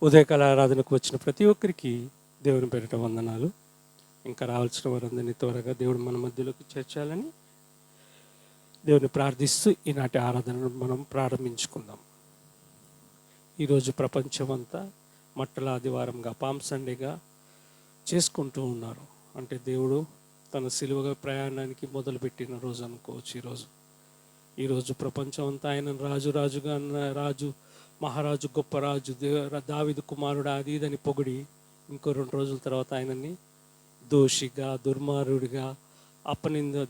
ఉదయకాల ఆరాధనకు వచ్చిన ప్రతి ఒక్కరికి దేవుని పేరిట వందనాలు. ఇంకా రావాల్సిన వారందరినీ త్వరగా దేవుడు మన మధ్యలోకి చేర్చాలని దేవుని ప్రార్థిస్తూ ఈనాటి ఆరాధనను మనం ప్రారంభించుకుందాం. ఈరోజు ప్రపంచమంతా మట్టల ఆదివారంగా, పామ్ సండేగా చేసుకుంటూ ఉన్నారు. అంటే దేవుడు తన సిలువగా ప్రయాణానికి మొదలుపెట్టిన రోజు అనుకోవచ్చు. ఈరోజు ప్రపంచం అంతా ఆయనను రాజుగా మహారాజు, గొప్ప రాజు, దావీదు కుమారుడు, అది ఇదని పొగిడి ఇంకో 2 రోజుల తర్వాత ఆయనని దోషిగా, దుర్మార్గుడిగా,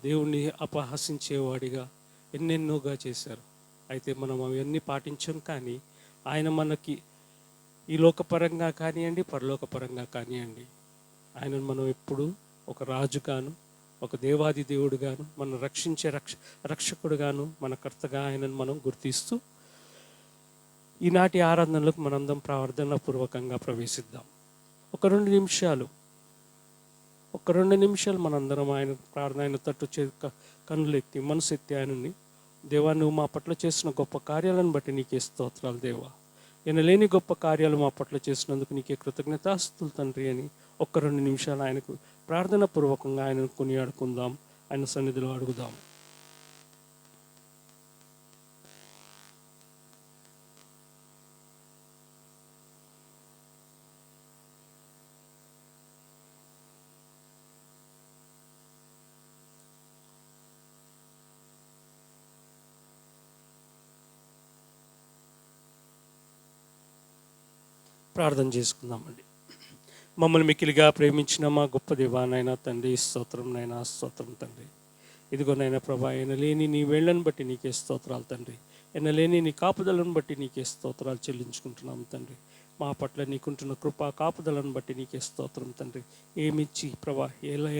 దేవుణ్ణి అపహసించేవాడిగా ఎన్నెన్నోగా చేశారు. అయితే మనం అవన్నీ పాటించాం. కానీ ఆయన మనకి ఈ లోకపరంగా కానివ్వండి, పరలోకపరంగా కానివ్వండి, ఆయనను మనం ఎప్పుడు ఒక రాజుగాను, ఒక దేవాది దేవుడుగాను, మనం రక్షించే రక్షకుడుగాను, మన కర్తగా ఆయనను మనం గుర్తిస్తూ ఈనాటి ఆరాధనలకు మనందరం ప్రార్థనాపూర్వకంగా ప్రవేశిద్దాం. ఒక 2 నిమిషాలు మనందరం ఆయన తట్టు కన్నులెత్తి మనసెత్తి ఆయనని, దేవా, నువ్వు మా పట్ల చేసిన గొప్ప కార్యాలను బట్టి నీకే స్తోత్రాలు దేవా, లేని గొప్ప కార్యాలు మా పట్ల చేసినందుకు నీకే కృతజ్ఞతాస్తుతులు తండ్రి అని 2 నిమిషాలు ఆయనకు ప్రార్థనాపూర్వకంగా ఆయనను కొనియాడుకుందాం, ఆయన సన్నిధిలో అడుగుదాం. ప్రార్థన చేసుకుందామండి. మమ్మల్ని మిక్కిలిగా ప్రేమించిన మా గొప్ప దేవానైనా తండ్రి, స్తోత్రం నైనా, స్తోత్రం తండ్రి. ఇదిగోనైనా ప్రభా, ఎనలేని నీ వేళ్లను బట్టి నీకే స్తోత్రాలు తండ్రి, ఎనలేని నీ కాపుదలను బట్టి నీకే స్తోత్రాలు చెల్లించుకుంటున్నాం తండ్రి. మా పట్ల నీకుంటున్న కృపా కాపుదలను బట్టి నీకే స్తోత్రం తండ్రి. ఏమిచ్చి ప్రభా,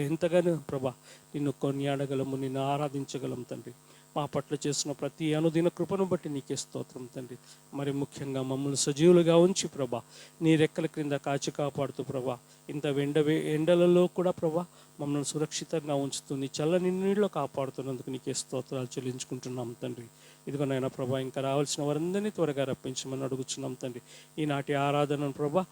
ఎంతగానో ప్రభా నిన్ను కొనియాడగలము, నిన్ను ఆరాధించగలం తండ్రి. మా పట్ల చేసిన ప్రతి అనుదిన కృపను బట్టి నీకే స్తోత్రం తండ్రి. మరి ముఖ్యంగా మమ్మల్ని సజీవులుగా ఉంచి ప్రభా, నీ రెక్కల క్రింద కాచి కాపాడుతూ ప్రభా, ఇంత ఎండలలో కూడా ప్రభా మమ్మల్ని సురక్షితంగా ఉంచుతూ నీ చల్లని నీళ్ళలో కాపాడుతున్నందుకు నీకే స్తోత్రాలు చెల్లించుకుంటున్నాం తండ్రి. ఇదిగోనైనా ప్రభా, ఇంకా రావాల్సిన వారందరినీ త్వరగా రప్పించమని అడుగుతున్నాం తండ్రి. ఈనాటి ఆరాధనను ప్రభా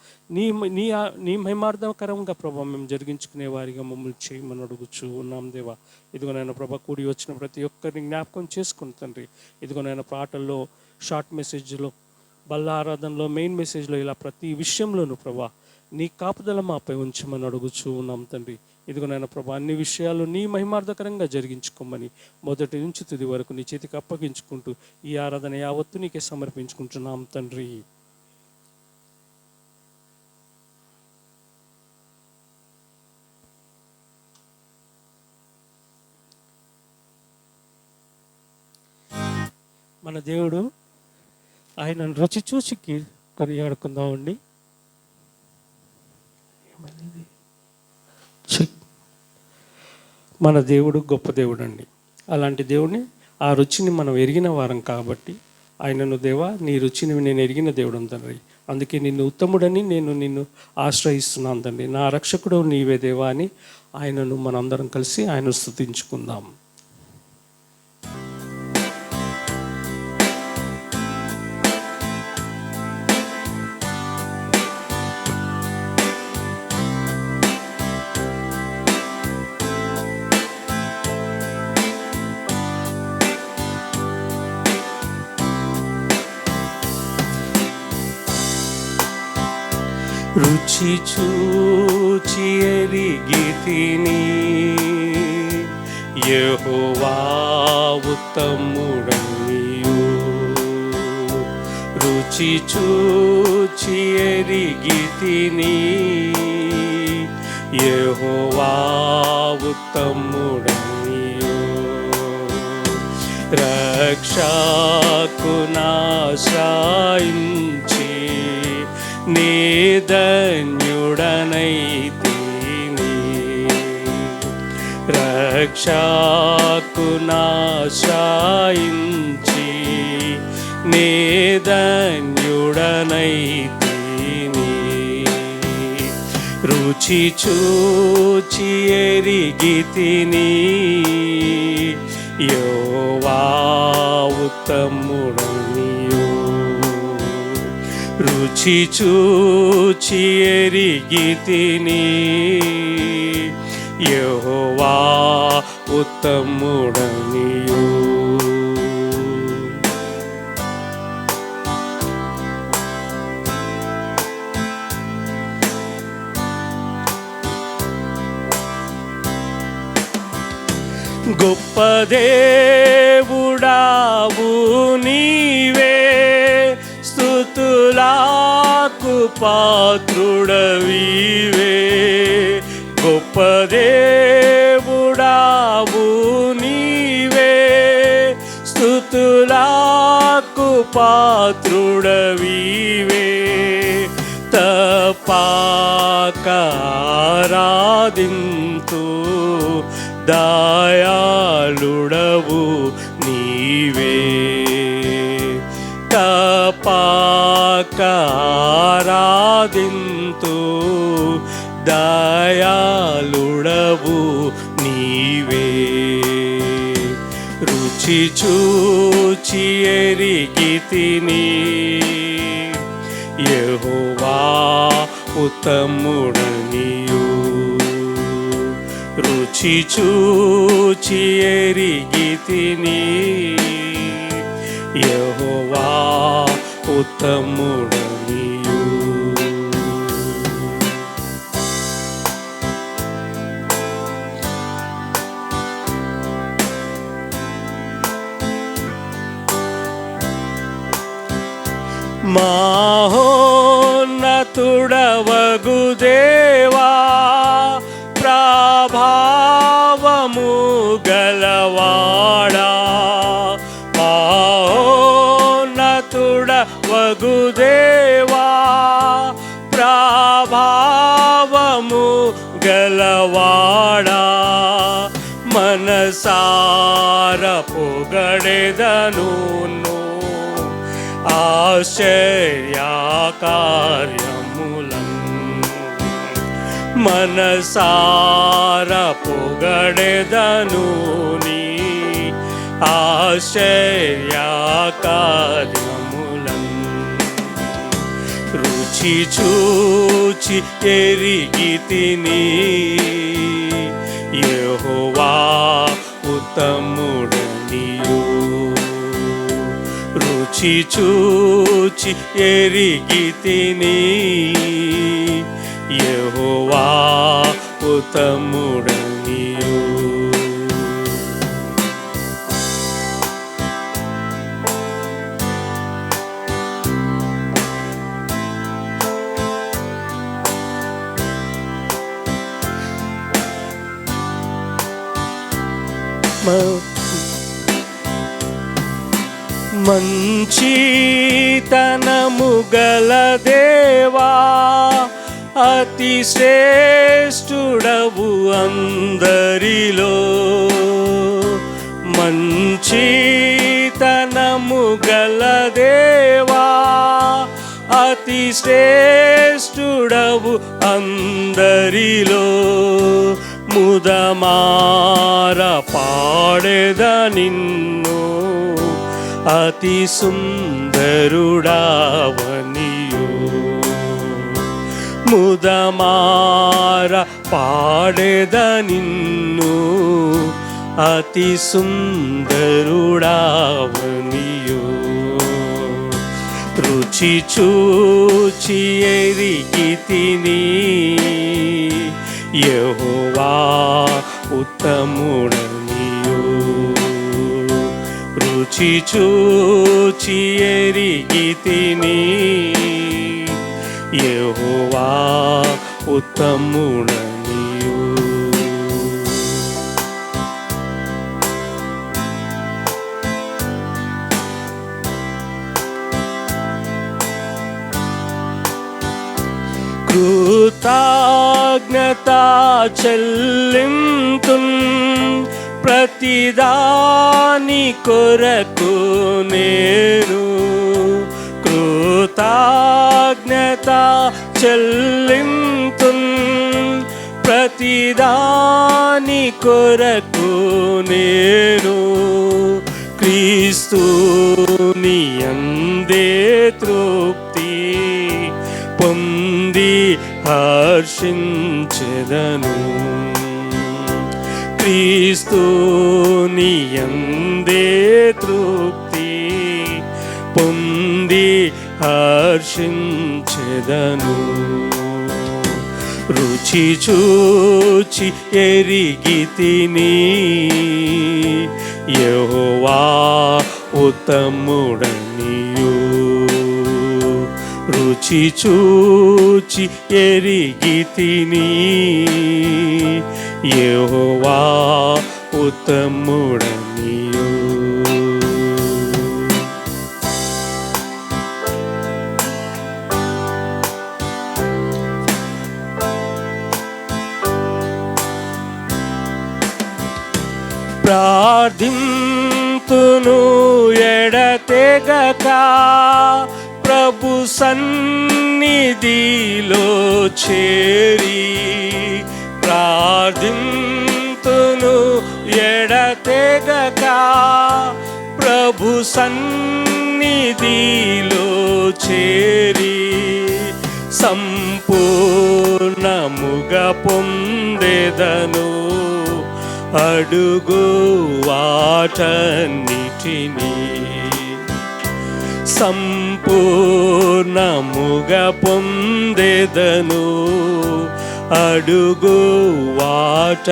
నీ మహిమార్థకరంగా ప్రభా మేము జరిగించుకునే వారిగా మమ్మల్ని చేయమని అడుగుచూ ఉన్నాం దేవా. ఇదిగోనైనా ప్రభా, కూడి వచ్చిన ప్రతి ఒక్కరిని జ్ఞాపకం చేసుకుని తండ్రి. ఇదిగోనైనా పాటల్లో, షార్ట్ మెసేజ్లో, బల్ల ఆరాధనలో, మెయిన్ మెసేజ్లో, ఇలా ప్రతి విషయంలోనూ ప్రభా నీ కాపుదల మాపై ఉంచమని అడుగుచూ ఉన్నాం తండ్రి. ఇదిగోనైనా ప్రభా, అన్ని విషయాలు నీ మహిమార్థకరంగా జరిగించుకోమని మొదటి నుంచి తుది వరకు నీ చేతికి అప్పగించుకుంటూ ఈ ఆరాధన యావత్తు నీకే సమర్పించుకుంటున్నాం తండ్రి. మన దేవుడు ఆయన రుచి చూసి కొనియాడుకుందామండి. మన దేవుడు గొప్ప దేవుడు అండి. అలాంటి దేవుడిని, ఆ రుచిని మనం ఎరిగిన వారం కాబట్టి ఆయనను, దేవా నీ రుచిని నేను ఎరిగిన దేవుడు తండ్రి, అందుకే నిన్ను ఉత్తముడని నిన్ను ఆశ్రయిస్తున్నాను తండ్రి, నా రక్షకుడు నీవే దేవా అని ఆయనను మనందరం కలిసి ఆయన స్తుతించుకుందాం. రుచి చూచి ఎరిగితిని, యెహోవా ఉత్తముడనియు. రుచి చూచి ఎరిగితిని, యెహోవా ఉత్తముడనియు. రక్షకునాశ్రయించి నీ ధన్యుడనైతిని. రక్షకునాశ్రయించి నీ ధన్యుడనైతిని. రుచి చూచి ఎరిగితిని, యెహోవా ఉత్తముడనియు. రుచి చూచి ఎరిగితిని యెహోవా ఉత్తముడనియు. గొప్ప దేవుడావు నీవే, స్తుతులకు పాత్రుడవీవే. గొప్ప దేవుడావు నీవే, స్తుతులకు పాత్రుడవీవే. తప్పక ఆరాధింతు దయాళుడవు నీవే. తప్పక ఆరాధింతు దయాళుడవు నీవే. రుచి చూచి ఎరిగితిని యెహోవా ఉత్తముడనియు. రుచి చూచి ఎరిగితిని యెహోవా ఉత్తముడనియు. మహోన్నతుడవగు దేవా, ప్రభావము గలవాడా. మహోన్నతుడవగు దేవా, ప్రభావము గలవాడా. మనసార పొగడెదను ఆశ్చర్యకార్యములను. మనసార పొగడెదను నీ ఆశ్చర్యకార్యములను. రుచి చూచి ఎరిగితిని యెహోవా ఉత్తముడనియు. రుచి చూచి ఎరిగితిని యెహోవా ఉత్తముడనియు. మంచితనము గల దేవా, అతి శ్రేష్ఠుడవు అందరిలో. మంచితనము గల దేవా, అతి శ్రేష్ఠుడవు అందరిలో. ముదమార పాడెద నిన్ను అతి సుందరుడావనియు. ముదమార పాడెద నిన్ను అతి సుందరుడావనియు. రుచి చూచి ఎరిగితిని యెహోవా ఉత్తముడనియు. రుచి చూచి ఎరిగితిని యెహోవా ఉత్తముడనియు. కృతజ్ఞత చెల్లింతున్ ప్రతిదాని కొరకు నేను. కృతజ్ఞత చెల్లింతున్ ప్రతిదాని కొరకు నేను. క్రీస్తుని యందే తృప్తి హర్షించెదను. క్రీస్తుని యందే తృప్తి పొంది హర్షించెదను. రుచి చూచి ఎరిగితిని యెహోవా ఉత్తముడనియు. రుచి చూచి ఎరిగితిని యెహోవా ఉత్తముడనియు. ప్రార్థింతును ఎడతెగక ప్రభు సన్నిధిలో చేరి. ప్రార్థింతును ఎడతెగక ప్రభు సన్నిధిలో చేరి. సంపూర్ణముగా పొందెదను అడుగు వాటన్నిటిని. సంపూర్ణముగా పొందెదను అడుగు వాటన్నిటిని.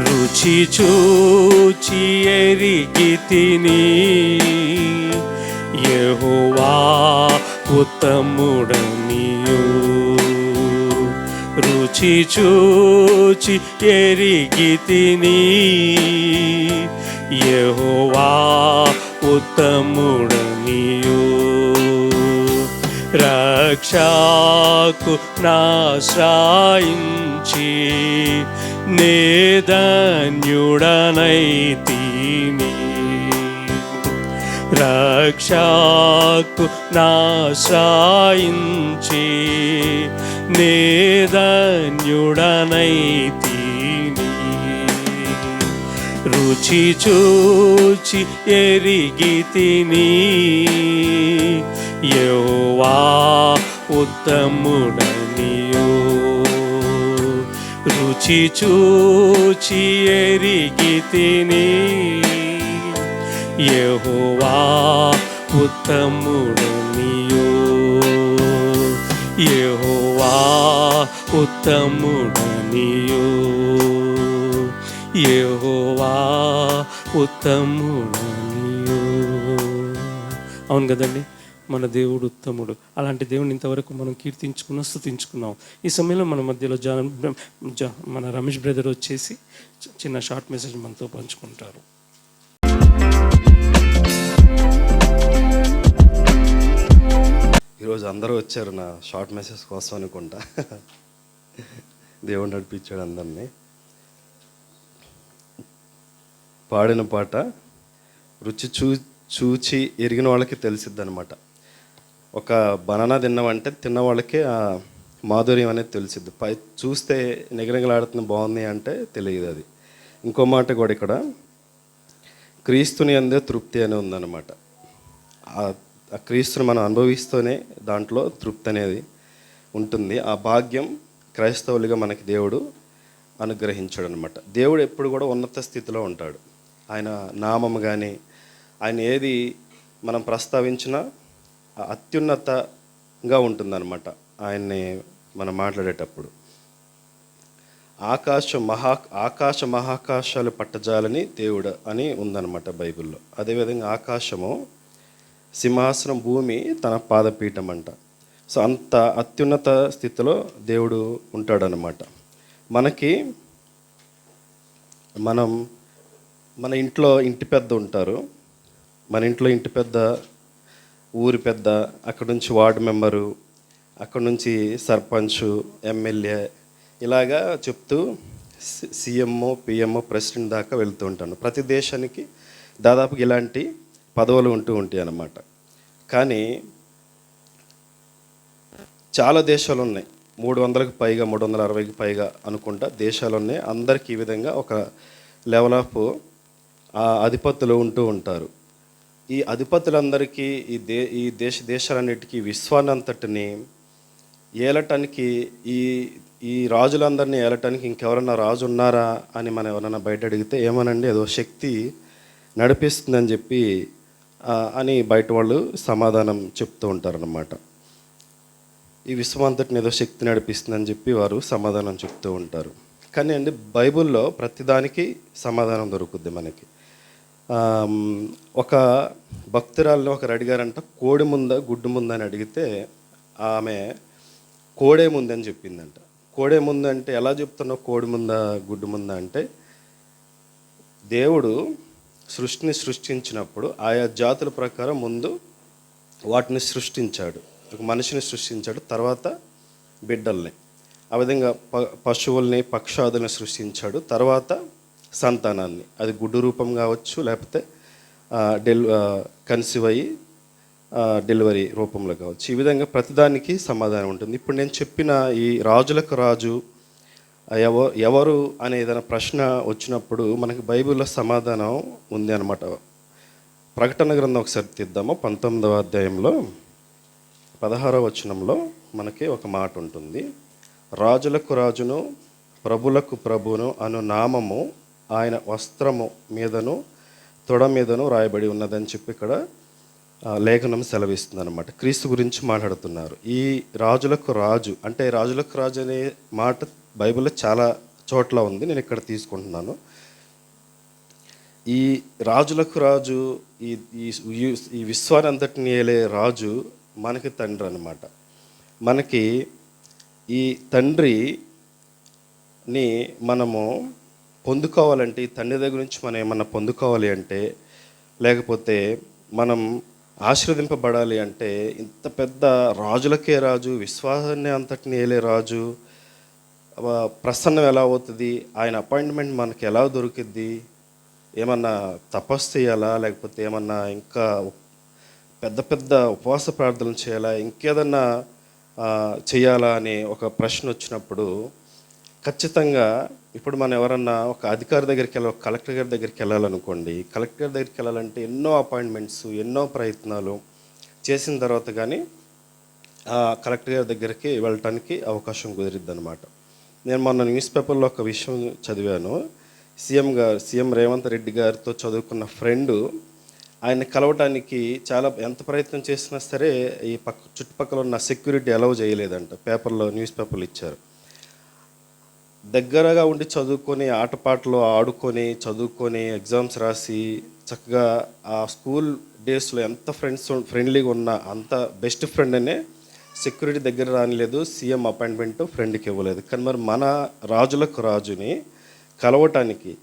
రుచి చూచి ఎరిగితిని యెహోవా ఉత్తముడనియు. రుచి చూచి ఎరిగితిని యెహోవా ఉత్తముడనియు. రక్షకు నాశ్రయించి నేధన్యుడనైతిని. రక్షకు నాశ్రయించి నేధన్యుడనైతిని. రుచి చూచి ఎరిగితిని యెహోవా ఉత్తముడనియు. రుచి చూచి ఎరిగితిని యెహోవా ఉత్తముడనియు. యెహోవా ఉత్తముడనియు. యెహోవా ఉత్తముడనియు. అవును కదండి, మన దేవుడు ఉత్తముడు. అలాంటి దేవుని ఇంతవరకు మనం కీర్తించుకున్నాం, స్తుతించుకున్నాం. ఈ సమయంలో మన మధ్యలో మన రమేష్ బ్రదర్ వచ్చేసి చిన్న షార్ట్ మెసేజ్ మనతో పంచుకుంటారు. ఈరోజు అందరూ వచ్చారు నా షార్ట్ మెసేజ్ కోసం అనుకుంటా. దేవుడు నడిపించాడు అందరినీ. పాడిన పాట రుచి చూచి ఎరిగిన వాళ్ళకి తెలిసిద్ది అనమాట. ఒక బనానా తిన్నామంటే తిన్న వాళ్ళకి ఆ మాధుర్యం అనేది తెలిసిద్ది. చూస్తే నిగనిగలాడుతున్న బాగుంది అంటే తెలియదు అది. ఇంకో మాట కూడా ఇక్కడ క్రీస్తుని అందే తృప్తి అని ఉందన్నమాట. ఆ క్రీస్తుని మనం అనుభవిస్తూనే దాంట్లో తృప్తి అనేది ఉంటుంది. ఆ భాగ్యం క్రైస్తవులుగా మనకి దేవుడు అనుగ్రహించాడు అనమాట. దేవుడు ఎప్పుడు కూడా ఉన్నత స్థితిలో ఉంటాడు. ఆయన నామం కానీ ఆయన ఏది మనం ప్రస్తావించినా అత్యున్నతంగా ఉంటుందన్నమాట. ఆయన్ని మనం మాట్లాడేటప్పుడు ఆకాశ మహాకాశాలు పట్టజాలని దేవుడు అని ఉందన్నమాట బైబిల్లో. అదేవిధంగా ఆకాశము సింహాసనం, భూమి తన పాదపీఠం అంట. సో అంత అత్యున్నత స్థితిలో దేవుడు ఉంటాడనమాట. మన ఇంట్లో ఇంటి పెద్ద ఉంటారు. మన ఇంట్లో ఇంటి పెద్ద, ఊరి పెద్ద, అక్కడ నుంచి వార్డు మెంబరు, అక్కడ నుంచి సర్పంచ్, ఎమ్మెల్యే, ఇలాగా చెప్తూ సీఎంఓ, పిఎంఓ, ప్రెసిడెంట్ దాకా వెళ్తూ ఉంటాను. ప్రతి దేశానికి దాదాపుగా ఇలాంటి పదవులు ఉంటూ ఉంటాయి అన్నమాట. కానీ చాలా దేశాలు ఉన్నాయి, 300కి పైగా 360కి పైగా అనుకుంటా దేశాలు ఉన్నాయి. అందరికీ ఈ విధంగా ఒక లెవెల్ ఆఫ్ అధిపతులు ఉంటూ ఉంటారు. ఈ అధిపతులందరికీ ఈ దేశాలన్నిటికీ విశ్వాన్నంతటిని ఏలటానికి ఈ ఈ రాజులందరినీ ఏలటానికి ఇంకెవరన్నా రాజు ఉన్నారా అని మనం ఎవరన్నా బయట అడిగితే ఏమోనండి ఏదో శక్తి నడిపిస్తుందని చెప్పి అని బయట వాళ్ళు సమాధానం చెప్తూ ఉంటారన్నమాట. ఈ విశ్వం అంతటిని ఏదో శక్తి నడిపిస్తుందని చెప్పి వారు సమాధానం చెప్తూ ఉంటారు. కానీ అండి బైబిల్లో ప్రతిదానికి సమాధానం దొరుకుద్ది మనకి. ఒక భక్తురాలను ఒకరు అడిగారంట, కోడి ముందా గుడ్డు ముందా అని అడిగితే ఆమె కోడే ముందని చెప్పిందంట. కోడే ముందు అంటే ఎలా చెప్తున్నావు కోడి ముందా గుడ్డు ముందా అంటే, దేవుడు సృష్టిని సృష్టించినప్పుడు ఆయా జాతుల ప్రకారం ముందు వాటిని సృష్టించాడు. ఒక మనిషిని సృష్టించాడు, తర్వాత బిడ్డల్ని, ఆ విధంగా పశువుల్ని పక్షాదుల్ని సృష్టించాడు, తర్వాత సంతానాన్ని, అది గుడ్డు రూపం కావచ్చు లేకపోతే కన్సీవ్ అయ్యి డెలివరీ రూపంలో కావచ్చు. ఈ విధంగా ప్రతిదానికి సమాధానం ఉంటుంది. ఇప్పుడు నేను చెప్పిన ఈ రాజులకు రాజు ఎవరు అనే ఏదైనా ప్రశ్న వచ్చినప్పుడు మనకి బైబిల్లో సమాధానం ఉంది అనమాట. ప్రకటన గ్రంథం ఒకసారి తీద్దాము. 19వ అధ్యాయంలో 16వ వచనంలో మనకి ఒక మాట ఉంటుంది. రాజులకు రాజును ప్రభులకు ప్రభును అను నామము ఆయన వస్త్రము మీదను తొడ మీదను రాయబడి ఉన్నదని చెప్పి ఇక్కడ లేఖనం సెలవిస్తుంది అనమాట. క్రీస్తు గురించి మాట్లాడుతున్నారు. ఈ రాజులకు రాజు అంటే రాజులకు రాజు అనే మాట బైబిల్లో చాలా చోట్ల ఉంది, నేను ఇక్కడ తీసుకుంటున్నాను. ఈ రాజులకు రాజు, ఈ విశ్వాన్ని అంతటిని ఏలే రాజు మనకి తండ్రి అన్నమాట. మనకి ఈ తండ్రిని మనము పొందుకోవాలంటే, ఈ తండ్రి దగ్గర నుంచి మనం ఏమన్నా పొందుకోవాలి అంటే, లేకపోతే మనం ఆశీర్వదింపబడాలి అంటే, ఇంత పెద్ద రాజులకే రాజు, విశ్వాసాన్ని అంతటిని ఏలే రాజు ప్రసన్నం ఎలా అవుతుంది, ఆయన అపాయింట్మెంట్ మనకి ఎలా దొరికిద్ది, ఏమన్నా తపస్సు చేయాలా, లేకపోతే ఏమన్నా ఇంకా పెద్ద పెద్ద ఉపవాస ప్రార్థనలు చేయాలా, ఇంకేదన్నా చేయాలా అనే ఒక ప్రశ్న వచ్చినప్పుడు ఖచ్చితంగా ఇప్పుడు మనం ఎవరన్నా ఒక అధికారి దగ్గరికి ఒక కలెక్టర్ గారి దగ్గరికి వెళ్ళాలనుకోండి, కలెక్టర్ గారి దగ్గరికి వెళ్ళాలంటే ఎన్నో అపాయింట్మెంట్స్, ఎన్నో ప్రయత్నాలు చేసిన తర్వాత కానీ కలెక్టర్ గారి దగ్గరికి వెళ్ళటానికి అవకాశం కుదిరిద్ది అనమాట. నేను మొన్న న్యూస్ పేపర్లో ఒక విషయం చదివాను. సీఎం రేవంత్ రెడ్డి గారితో చదువుకున్న ఫ్రెండు ఆయన కలవటానికి చాలా ఎంత ప్రయత్నం చేసినా సరే ఈ చుట్టుపక్కల ఉన్న సెక్యూరిటీ అలౌ చేయలేదంట. న్యూస్ పేపర్లు ఇచ్చారు. దగ్గరగా ఉండి చదువుకొని, ఆటపాటలు ఆడుకొని, చదువుకొని, ఎగ్జామ్స్ రాసి చక్కగా ఆ స్కూల్ డేస్లో ఎంత ఫ్రెండ్లీగా ఉన్న అంత బెస్ట్ ఫ్రెండ్ అనే సెక్యూరిటీ దగ్గర రానిలేదు, సీఎం అపాయింట్మెంట్ ఫ్రెండ్కి ఇవ్వలేదు. కానీ మరి మన రాజులకు రాజుని కలవటానికి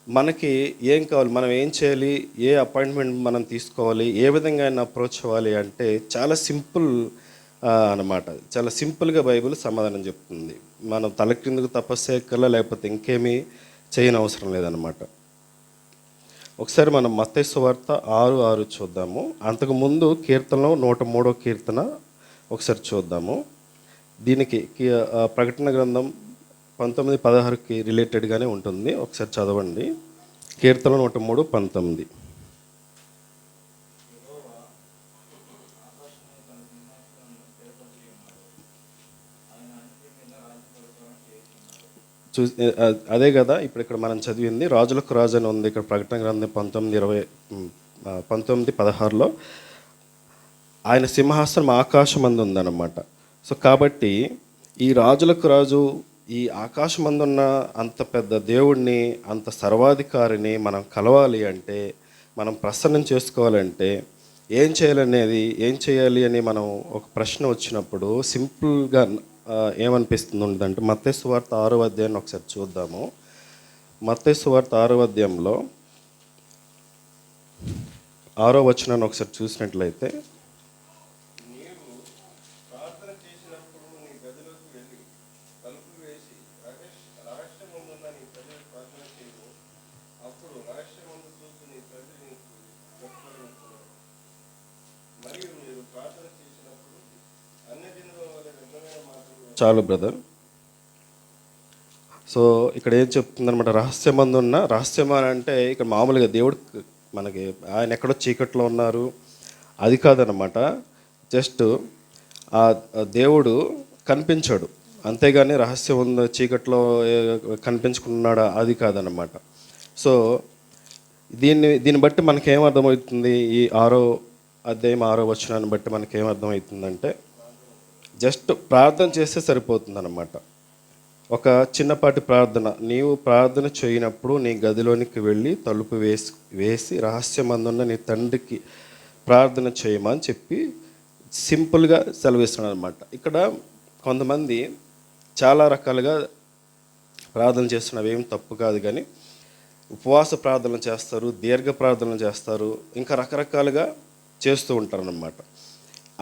మనకి ఏం కావాలి, మనం ఏం చేయాలి, ఏ అపాయింట్మెంట్ మనం తీసుకోవాలి, ఏ విధంగా ఆయన అప్రోచ్ అవ్వాలి అంటే చాలా సింపుల్ అన్నమాట. చాలా సింపుల్గా బైబిల్ సమాధానం చెప్తుంది. మనం తల క్రిందకు తపస్సు చేయక్కర్లా, లేకపోతే ఇంకేమీ చేయని అవసరం లేదనమాట. ఒకసారి మనం మత్తయి సువార్త 6:6 చూద్దాము. అంతకుముందు కీర్తనలో 103వ కీర్తన ఒకసారి చూద్దాము. దీనికి ప్రకటన గ్రంథం 19:16కి రిలేటెడ్గానే ఉంటుంది. ఒకసారి చదవండి. కీర్తన 103:19. అదే కదా ఇప్పుడు ఇక్కడ మనం చదివింది. రాజులకు రాజు అని ఉంది ఇక్కడ ప్రకటన గ్రంథం 19:16లో. ఆయన సింహాసనం ఆకాశమందు ఉందన్నమాట. సో కాబట్టి ఈ రాజులకు రాజు, ఈ ఆకాశమందున్న అంత పెద్ద దేవుడిని, అంత సర్వాధికారిని మనం కలవాలి అంటే, మనం ప్రసన్నం చేసుకోవాలంటే ఏం చేయాలి అని మనం ఒక ప్రశ్న వచ్చినప్పుడు సింపుల్గా ఏమనిపిస్తుంది ఉండదంటే, మత్తయి సువార్త 6వ అధ్యాయాన్ని ఒకసారి చూద్దాము. మత్తయి సువార్త 6వ అధ్యాయంలో 6వ వచనాన్ని ఒకసారి చూసినట్లయితే, చాలు బ్రదర్. సో ఇక్కడ ఏం చెప్తుందనమాట, రహస్యమందు ఉన్న, రహస్యం అంటే ఇక్కడ మామూలుగా దేవుడు మనకి ఆయన ఎక్కడో చీకట్లో ఉన్నారు అది కాదనమాట. జస్ట్ ఆ దేవుడు కనిపించాడు, అంతేగాని రహస్యం ఉన్న చీకట్లో కనిపించుకున్నాడా అది కాదనమాట. సో దీన్ని బట్టి మనకేమర్థమవుతుంది, ఈ 6వ అధ్యాయం 6వ వచనాన్ని బట్టి మనకేమర్థమవుతుందంటే జస్ట్ ప్రార్థన చేస్తే సరిపోతుందన్నమాట. ఒక చిన్నపాటి ప్రార్థన, నీవు ప్రార్థన చేయనప్పుడు నీ గదిలోనికి వెళ్ళి తలుపు వేసి రహస్యమందున్న నీ తండ్రికి ప్రార్థన చేయమని చెప్పి సింపుల్గా సెలవిస్తున్నాడు అనమాట. ఇక్కడ కొంతమంది చాలా రకాలుగా ప్రార్థన చేస్తున్నవి ఏం తప్పు కాదు, కానీ ఉపవాస ప్రార్థనలు చేస్తారు, దీర్ఘ ప్రార్థనలు చేస్తారు, ఇంకా రకరకాలుగా చేస్తూ ఉంటారు అన్నమాట.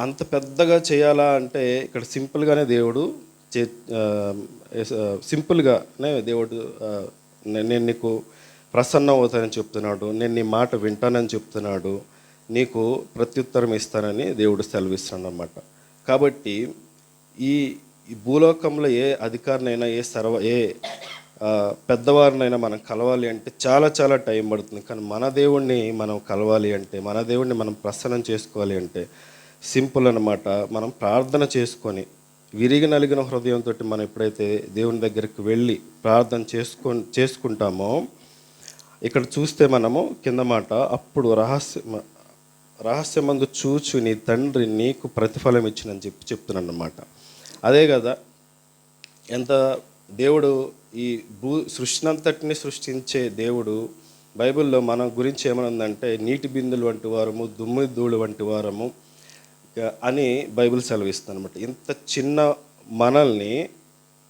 అంత పెద్దగా చేయాలా అంటే ఇక్కడ సింపుల్గానే దేవుడు నేను నీకు ప్రసన్నం అవుతానని చెప్తున్నాడు, నేను నీ మాట వింటానని చెప్తున్నాడు, నీకు ప్రత్యుత్తరం ఇస్తానని దేవుడు సెలవిస్తున్నాడు అన్నమాట. కాబట్టి ఈ భూలోకంలో ఏ అధికారినైనా ఏ పెద్దవారినైనా మనం కలవాలి అంటే చాలా చాలా టైం పడుతుంది. కానీ మన దేవుణ్ణి మనం కలవాలి అంటే, మన దేవుణ్ణి మనం ప్రసన్నం చేసుకోవాలి అంటే సింపుల్ అన్నమాట. మనం ప్రార్థన చేసుకొని విరిగి నలిగిన హృదయంతో మనం ఎప్పుడైతే దేవుని దగ్గరికి వెళ్ళి ప్రార్థన చేసుకుంటామో, ఇక్కడ చూస్తే మనము కింద మాట, అప్పుడు రహస్యమందు చూచు నీ తండ్రి నీకు ప్రతిఫలం ఇచ్చినని చెప్తున్నాను అన్నమాట. అదే కదా, ఎంత దేవుడు ఈ సృష్టినంతటిని సృష్టించే దేవుడు బైబిల్లో మన గురించి ఏమనుందంటే నీటి బిందులు వంటి వారము, దుమ్ము ధూళి వంటి వారము అని బైబిల్ సెలవిస్తుంది అనమాట. ఇంత చిన్న మనల్ని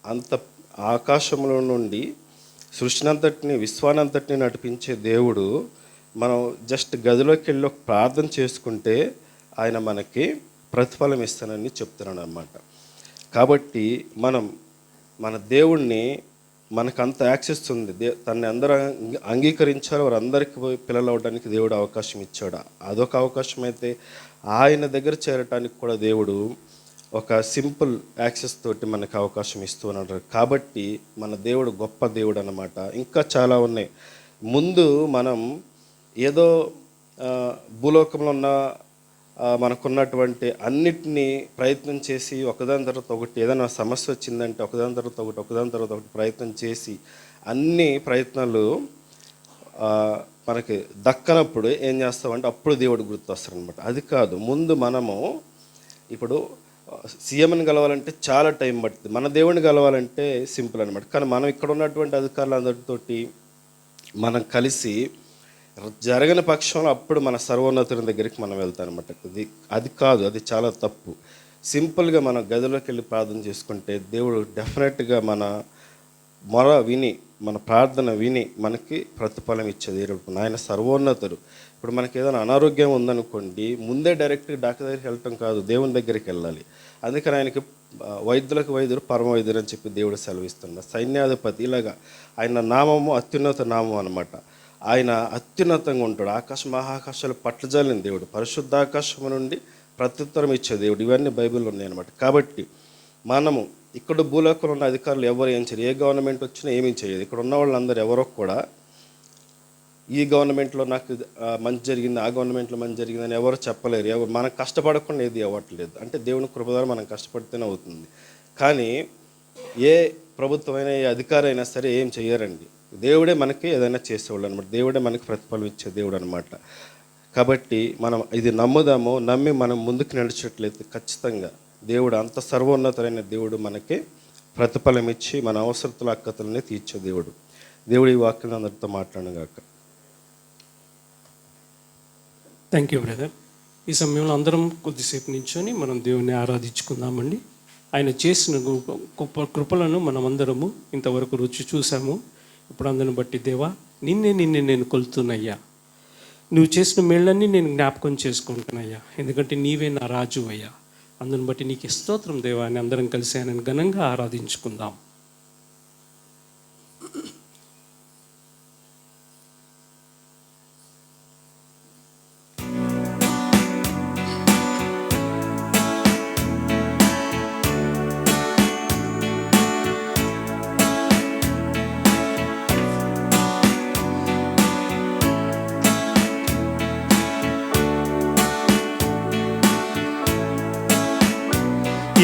అంత ఆకాశంలో నుండి సృష్టినంతటిని విశ్వానంతటిని నడిపించే దేవుడు, మనం జస్ట్ గదిలోకి వెళ్ళి ఒక ప్రార్థన చేసుకుంటే ఆయన మనకి ప్రతిఫలం ఇస్తానని చెప్తున్నాడు అన్నమాట. కాబట్టి మన దేవుణ్ణి మనకంత యాక్సెస్ ఉంది, తనని అందరూ అంగీకరించారు, వారందరికీ పిల్లలు అవడానికి దేవుడు అవకాశం ఇచ్చాడు. అదొక అవకాశం అయితే ఆయన దగ్గర చేరటానికి కూడా దేవుడు ఒక సింపుల్ యాక్సెస్ తోటి మనకు అవకాశం ఇస్తూ ఉన్నాడు. కాబట్టి మన దేవుడు గొప్ప దేవుడు అన్నమాట. ఇంకా చాలా ఉన్నాయి. ముందు మనం ఏదో భూలోకంలో ఉన్న మనకున్నటువంటి అన్నిటినీ ప్రయత్నం చేసి ఒకదాని తర్వాత ఒకటి, ఏదైనా సమస్య వచ్చిందంటే ఒకదాని తర్వాత ఒకటి ప్రయత్నం చేసి అన్ని ప్రయత్నాలు మనకి దక్కనప్పుడు ఏం చేస్తామంటే అప్పుడు దేవుడు గుర్తొస్తారనమాట. అది కాదు, ముందు మనము ఇప్పుడు సీఎంని కలవాలంటే చాలా టైం పడుతుంది, మన దేవుడిని కలవాలంటే సింపుల్ అనమాట. కానీ మనం ఇక్కడ ఉన్నటువంటి అధికారులందరితోటి మనం కలిసి జరగని పక్షంలో అప్పుడు మన సర్వోన్నతుని దగ్గరికి మనం వెళ్తాం అనమాట. అది కాదు, అది చాలా తప్పు. సింపుల్గా మన గదిలోకి వెళ్ళి ప్రార్థన చేసుకుంటే దేవుడు డెఫినెట్గా మన మొర విని, మన ప్రార్థన విని మనకి ప్రతిఫలం ఇచ్చేది. ఆయన సర్వోన్నతుడు. ఇప్పుడు మనకి ఏదైనా అనారోగ్యం ఉందనుకోండి, ముందే డైరెక్ట్గా డాక్టర్ దగ్గరికి వెళ్ళటం కాదు, దేవుని దగ్గరికి వెళ్ళాలి. అందుకని ఆయనకి వైద్యులకు వైద్యుడు పరమ వైద్యుడు అని చెప్పి దేవుడు సెలవిస్తున్నాడు. సైన్యాధిపతి, ఇలాగా ఆయన నామము అత్యున్నత నామం అనమాట. ఆయన అత్యున్నతంగా ఉంటాడు. మహాకాశాలు పట్లజాలిన దేవుడు, పరిశుద్ధాకాశము నుండి ప్రత్యుత్తరం ఇచ్చే దేవుడు. ఇవన్నీ బైబిల్లో ఉన్నాయన్నమాట. కాబట్టి మనము ఇక్కడ భూలోకంలో ఉన్న అధికారులు ఎవరు ఏం చేయరు, ఏ గవర్నమెంట్ వచ్చినా ఏమీ చేయదు. ఇక్కడ ఉన్న వాళ్ళందరూ ఎవరో కూడా ఈ గవర్నమెంట్లో నాకు మంచి జరిగింది, ఆ గవర్నమెంట్లో మంచి జరిగిందని ఎవరు చెప్పలేరు. మనం కష్టపడకుండా ఏది అవ్వట్లేదు. అంటే దేవుని కృప ద్వారా మనం కష్టపడితేనే అవుతుంది. కానీ ఏ ప్రభుత్వమైనా ఏ అధికారి అయినా సరే ఏం చేయరండి. దేవుడే మనకి ఏదైనా చేసేవాళ్ళు అనమాట. దేవుడే మనకి ప్రతిఫలం ఇచ్చే దేవుడు అనమాట. కాబట్టి మనం ఇది నమ్ముదాము, నమ్మి మనం ముందుకు నడిచేట్లయితే ఖచ్చితంగా దేవుడు, అంత సర్వోన్నతమైన దేవుడు మనకి ప్రతిఫలం ఇచ్చి మన అవసరతల అక్కతలని తీర్చే దేవుడు. దేవుడు ఈ వాక్యం అందరితో మాట్లాడగాక. Thank you brother. ఈ సమయంలో అందరం కొద్దిసేపు నించొని మనం దేవుని ఆరాధించుకుందామండి. ఆయన చేసిన గొప్ప కృపలను మనమందరము ఇంతవరకు రుచి చూసాము. ఇప్పుడు అందరిని బట్టి దేవా, నిన్నే నేను కొలుతున్నయ్యా, నువ్వు చేసిన మేళ్ళన్నీ నేను జ్ఞాపకం చేసుకుంటున్నాయ్యా, ఎందుకంటే నీవే నా రాజు అయ్యా. అందుని బట్టి నీకు స్తోత్రం దేవా అని అందరం కలిసి ఆయనను ఘనంగా ఆరాధించుకుందాం.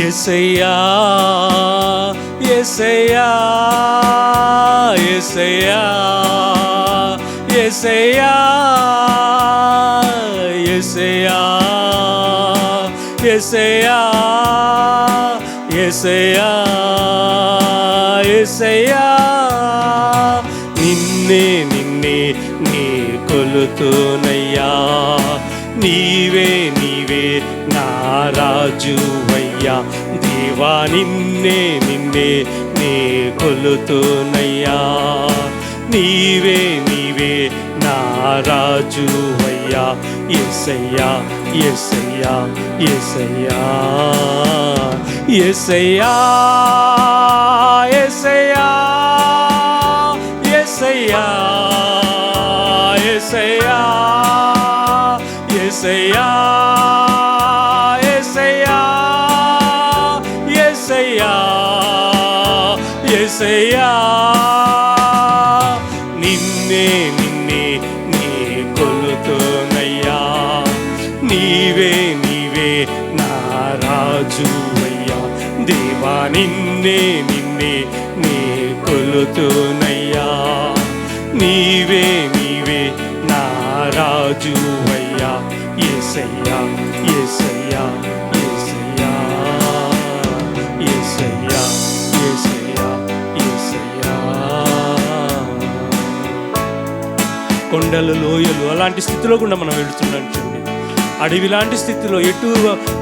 యేసయ్యా యేసయ్యా యేసయ్యా యేసయ్యా యేసయ్యా యేసయ్యా యేసయ్యా యేసయ్యా నిన్నే నిన్నే నీ కొలుతునయ్యా నీవే నీవే నా రాజువయ్యా దేవా నిన్నే నిన్నే నీ కొలుతునయ్యా నీవే నీవే నా రాజువయ్యా యేసయ్యా యేసయ్యా యేసయ్యా యేసయ్యా యేసయ్యా యేసయ్యా యేసయ్యా యేసయ్యా యేసయ్యా యేసయ్యా యేసయ్యా నిన్నే నిన్నే నీ కొలుతునయ్యా నీవే నీవే నా రాజువయ్యా దేవా నిన్నే నిన్నే నీ కొలుతునయ్యా నీవే నీవే నా రాజువయ్యా యేసయ్యా యేసయ్యా యేసయ్యా యేసయ్యా యేసయ్యా యేసయ్యా కొండలు లోయలు అలాంటి స్థితిలో కూడా మనం వెళుతున్నాం చూడండి. అడవి లాంటి స్థితిలో ఎటు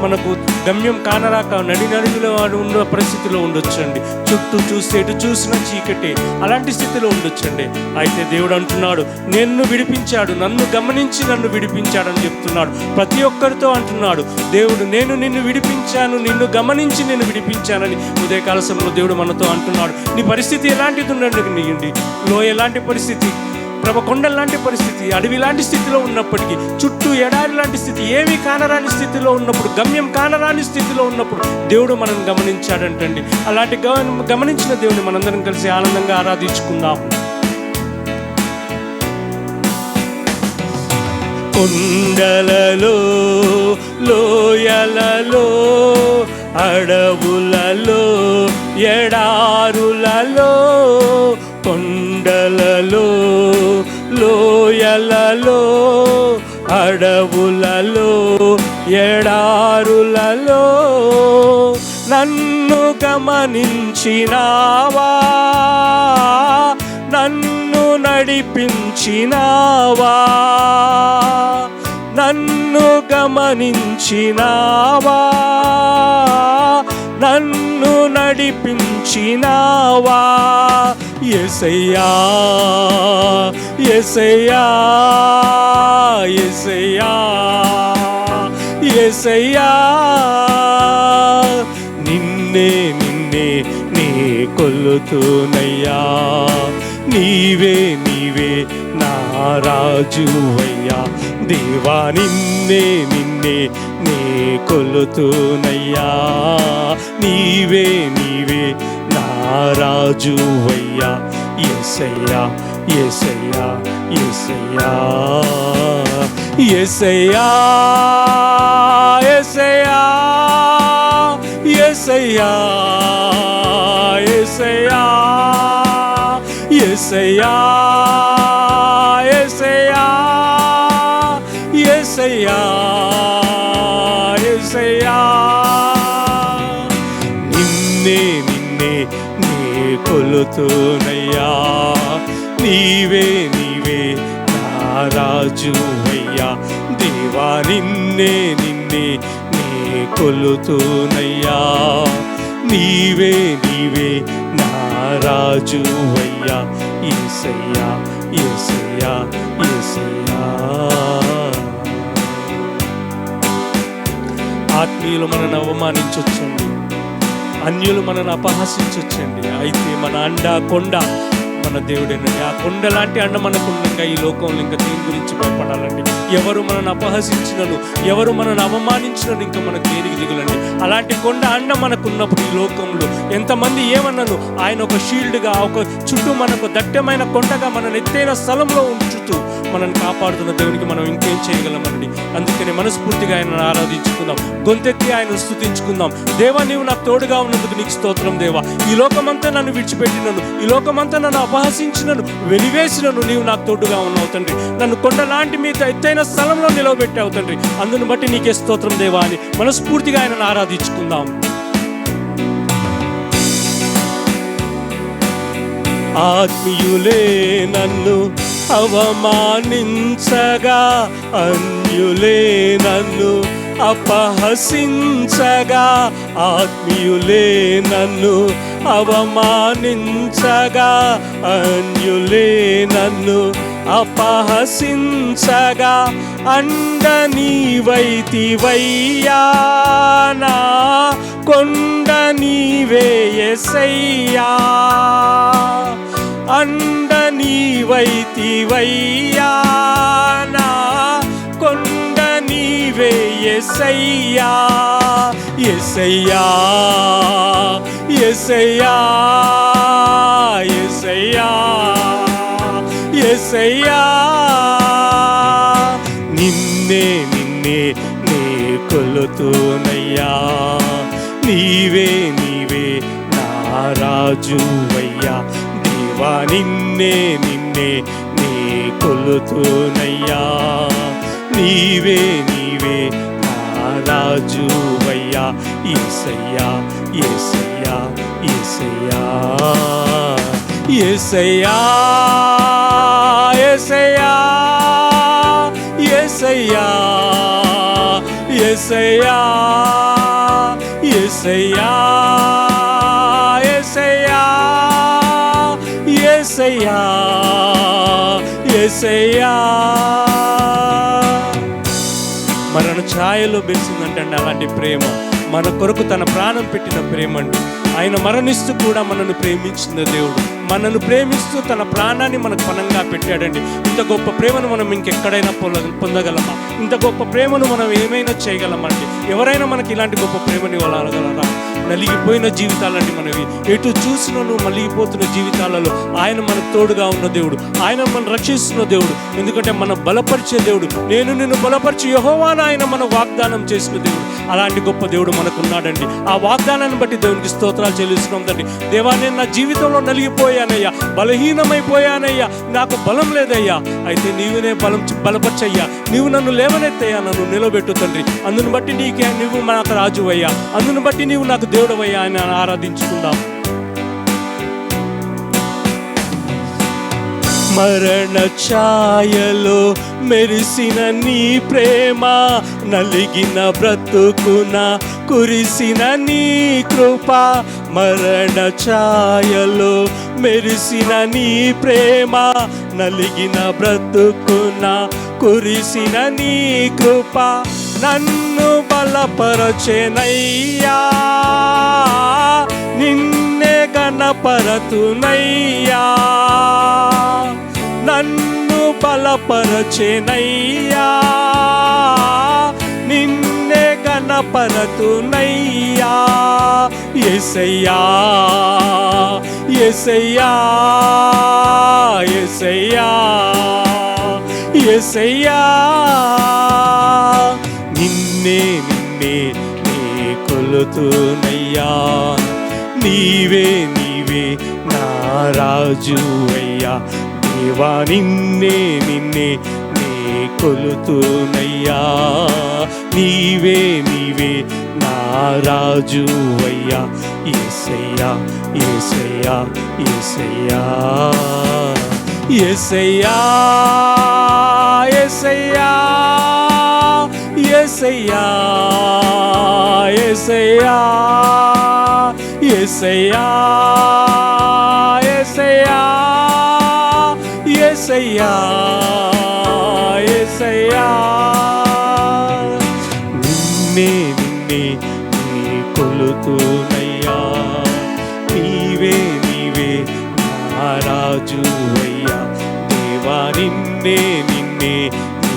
మనకు గమ్యం కానరాక నడిలో ఉన్న పరిస్థితిలో ఉండొచ్చండి. చుట్టూ చూస్తే ఎటు చూసినా చీకటి, అలాంటి స్థితిలో ఉండొచ్చండి. అయితే దేవుడు అంటున్నాడు నిన్ను విడిపించాడు, నన్ను గమనించి నన్ను విడిపించాడని చెప్తున్నాడు. ప్రతి ఒక్కరితో అంటున్నాడు దేవుడు నేను నిన్ను విడిపించాను, నిన్ను గమనించి నేను విడిపించానని ఉదయకాల సమయంలో దేవుడు మనతో అంటున్నాడు. నీ పరిస్థితి ఎలాంటిది ఉండండి, లోయ ఎలాంటి పరిస్థితి, కొండ లాంటి పరిస్థితి, అడవి లాంటి స్థితిలో ఉన్నప్పటికీ, చుట్టూ ఎడారి లాంటి స్థితి, ఏమీ కానరాని స్థితిలో ఉన్నప్పుడు, గమ్యం కానరాని స్థితిలో ఉన్నప్పుడు దేవుడు మనం గమనించాడంటండి. అలాంటి గమనించిన దేవుని మనందరం కలిసి ఆనందంగా ఆరాధించుకుందాం. కొండలలో లోయలలో అడవులలో ఎడారులలో కొండలలో లోయలలో అడవులలో ఎడారులలో నన్ను గమనించినావా, నన్ను నడిపించినావా, నన్ను గమనించినావా, నన్ను నడిపించినావా. యేసయ్యా యేసయ్యా యేసయ్యా యేసయ్యా నిన్నే నిన్నే నీ కొలుతునయ్యా నీవే నీవే నా రాజువయ్యా దేవా నిన్నే నిన్నే నీ కొలుతునయ్యా నీవే నీవే నా రాజువయ్యా యేసయ్యా యేసయ్యా యేసయ్యా యేసయ్యా యేసయ్యా యేసయ్యా యేసయ్యా యేసయ్యా యేసయ్యా యేసయ్యా యేసయ్యా నిన్నే నిన్నే నీ కొలుతునయ్యా నీవే నీవే నా రాజువయ్యా దేవా నిన్నే నిన్నే నీ కొలుతునయ్యా నీవే నీవే నా రాజువయ్యా యేసయ్యా యేసయ్యా యేసయ్యా. ఆత్మీయులు మనల్ని అవమానించొచ్చండి, అన్యులు మనల్ని అపహసించొచ్చండి. అయితే మన అండ కొండ మన దేవుడేనండి. ఆ కొండ లాంటి అండ మనకు ఉండగా ఈ లోకంలో ఇంకా దీని గురించి భయపడాలండి. ఎవరు మనల్ని అపహసించినను, ఎవరు మనల్ని అవమానించినను ఇంకా మనకు దేనికి దిగులండి. అలాంటి కొండ అండ మనకున్నప్పుడు ఈ లోకంలో ఎంతమంది ఏమన్నాను, ఆయన ఒక షీల్డ్గా, ఒక చుట్టూ మనకు దట్టమైన కొండగా మనల్ని ఎత్తైన స్థలంలో ఉంచుతూ మనల్ని కాపాడుతున్న దేవునికి మనం ఇంకేం చేయగలమండి. అందుకని మనస్ఫూర్తిగా ఆయనను ఆరాధించుకుందాం, గొంతెత్తి ఆయన స్తుతించుకుందాం. దేవా, నీవు నాకు తోడుగా ఉన్నందుకు నీకు స్తోత్రం దేవా. ఈ లోకమంతా నన్ను విడిచిపెట్టినను, ఈ లోకమంతా నన్ను అపహసించినను, వెలివేసినను, నీవు నాకు తోడుగా ఉన్నావు తండ్రి. నన్ను కొండలాంటి మీద ఎత్తైన స్థలంలో నిలవబెట్టావు తండ్రి. అందును బట్టి నీకే స్తోత్రం దేవా అని మనస్ఫూర్తిగా ఆయనను ఆరాధించుకుందాం. ఆత్మీయులే నన్ను అవమానించగా, అన్యులే నన్ను అపహసించగా, ఆత్మీయులే నన్ను అవమానించగా, అన్యులే నన్ను అపహసించగా, అండ నీవైతివయ్యా, నా కొండ నీవే యేసయ్యా, అండ నీవైతివయ్యా, నా కొండ నీవే యేసయ్యా, యేసయ్యా, యేసయ్యా, యేసయ్యా, యేసయ్యా. నిన్నే నిన్నే నే కొలుతునయ్యా, నీవే నీవే నా రాజువయ్యా. దేవా, నిన్నే నిన్నే నే కొలుతునయ్యా, నీవే నీవే నా రాజువయ్యా. యేసయ్యా, యేసయ్యా, యేసయ్యా, యేసయ్యా, యేసయ్యా, యేసయ్యా, యేసయ్యా, యేసయ్యా, యేసయ్యా, యేసయ్యా, యేసయ్యా. మరణ ఛాయలో వెలిసిందంటే అలాంటి ప్రేమ, మన కొరకు తన ప్రాణం పెట్టిన ప్రేమ అండి. ఆయన మరణిస్తూ కూడా మనల్ని ప్రేమించిన దేవుడు, మనల్ని ప్రేమిస్తూ తన ప్రాణాన్ని మనకు పణంగా పెట్టాడండి. ఇంత గొప్ప ప్రేమను మనం ఇంకెక్కడైనా పొందగలమా? ఇంత గొప్ప ప్రేమను మనం ఏమైనా చేయగలమండి? ఎవరైనా మనకి ఇలాంటి గొప్ప ప్రేమని వాళ్ళగలరా? నలిగిపోయిన జీవితాలండి మనవి, ఎటు చూసినను మలిగిపోతున్న జీవితాలలో ఆయన మనకు తోడుగా ఉన్న దేవుడు, ఆయన మనం రక్షిస్తున్న దేవుడు. ఎందుకంటే మన బలపరిచే దేవుడు, నేను నిన్ను బలపరిచి యెహోవాను ఆయన మన వాగ్దానం చేసిన దేవుడు. అలాంటి గొప్ప దేవుడు మనకు ఉన్నాడండి. ఆ వాగ్దానాన్ని బట్టి దేవునికి స్తోత్రాలు చెల్లిస్తున్నాం తండ్రి. దేవా, నేను నా జీవితంలో నలిగిపోయానయ్యా, బలహీనమైపోయానయ్యా, నాకు బలం లేదయ్యా. అయితే నీవునే బలపరచయ్యా, నీవు నన్ను లేవనెత్తయ్యా, నన్ను నిలబెట్టు తండ్రి. అందును బట్టి నీకే, నువ్వు నాకు రాజు అయ్యా, అందును బట్టి నీవు నాకు దేవుడవయ్యా అని ఆరాధించుకుందాం. మరణ ఛాయలో మెరిసిన నీ ప్రేమ, నలిగిన బ్రతుకున కురిసిన నీ కృప. మరణ ఛాయలో మెరిసిన నీ ప్రేమ, నలిగిన బ్రతుకున కురిసిన నీ కృప. నన్ను బలపరచెనయ్యా, నిన్నే గణపరతునయ్యా, నన్ను బలపరచెనయ్యా, నిన్నే గణపరతునయ్యా. యేసయ్యా, యేసయ్యా, యేసయ్యా, యేసయ్యా. నిన్నే నిన్నే నే కొలుతునయ్యా, నీవే నీవే నా రాజువయ్యా. దేవా, నిన్నే నిన్నే నే కొలుతునయ్యా, నీవే నీవే నా రాజువయ్యా. యేసయ్యా, యేసయ్యా, యేసయ్యా, యేసయ్యా, యేసయ్యా, యేసయ్యా, యేసయ్యా, యేసయ్యా, యేసయ్యా, యేసయ్యా, యేసయ్యా. నిన్నే నిన్నే నీ కొలుతునయ్యా, నీవే నీవే నా రాజువయ్యా. దేవా, నిన్నే నిన్నే నీ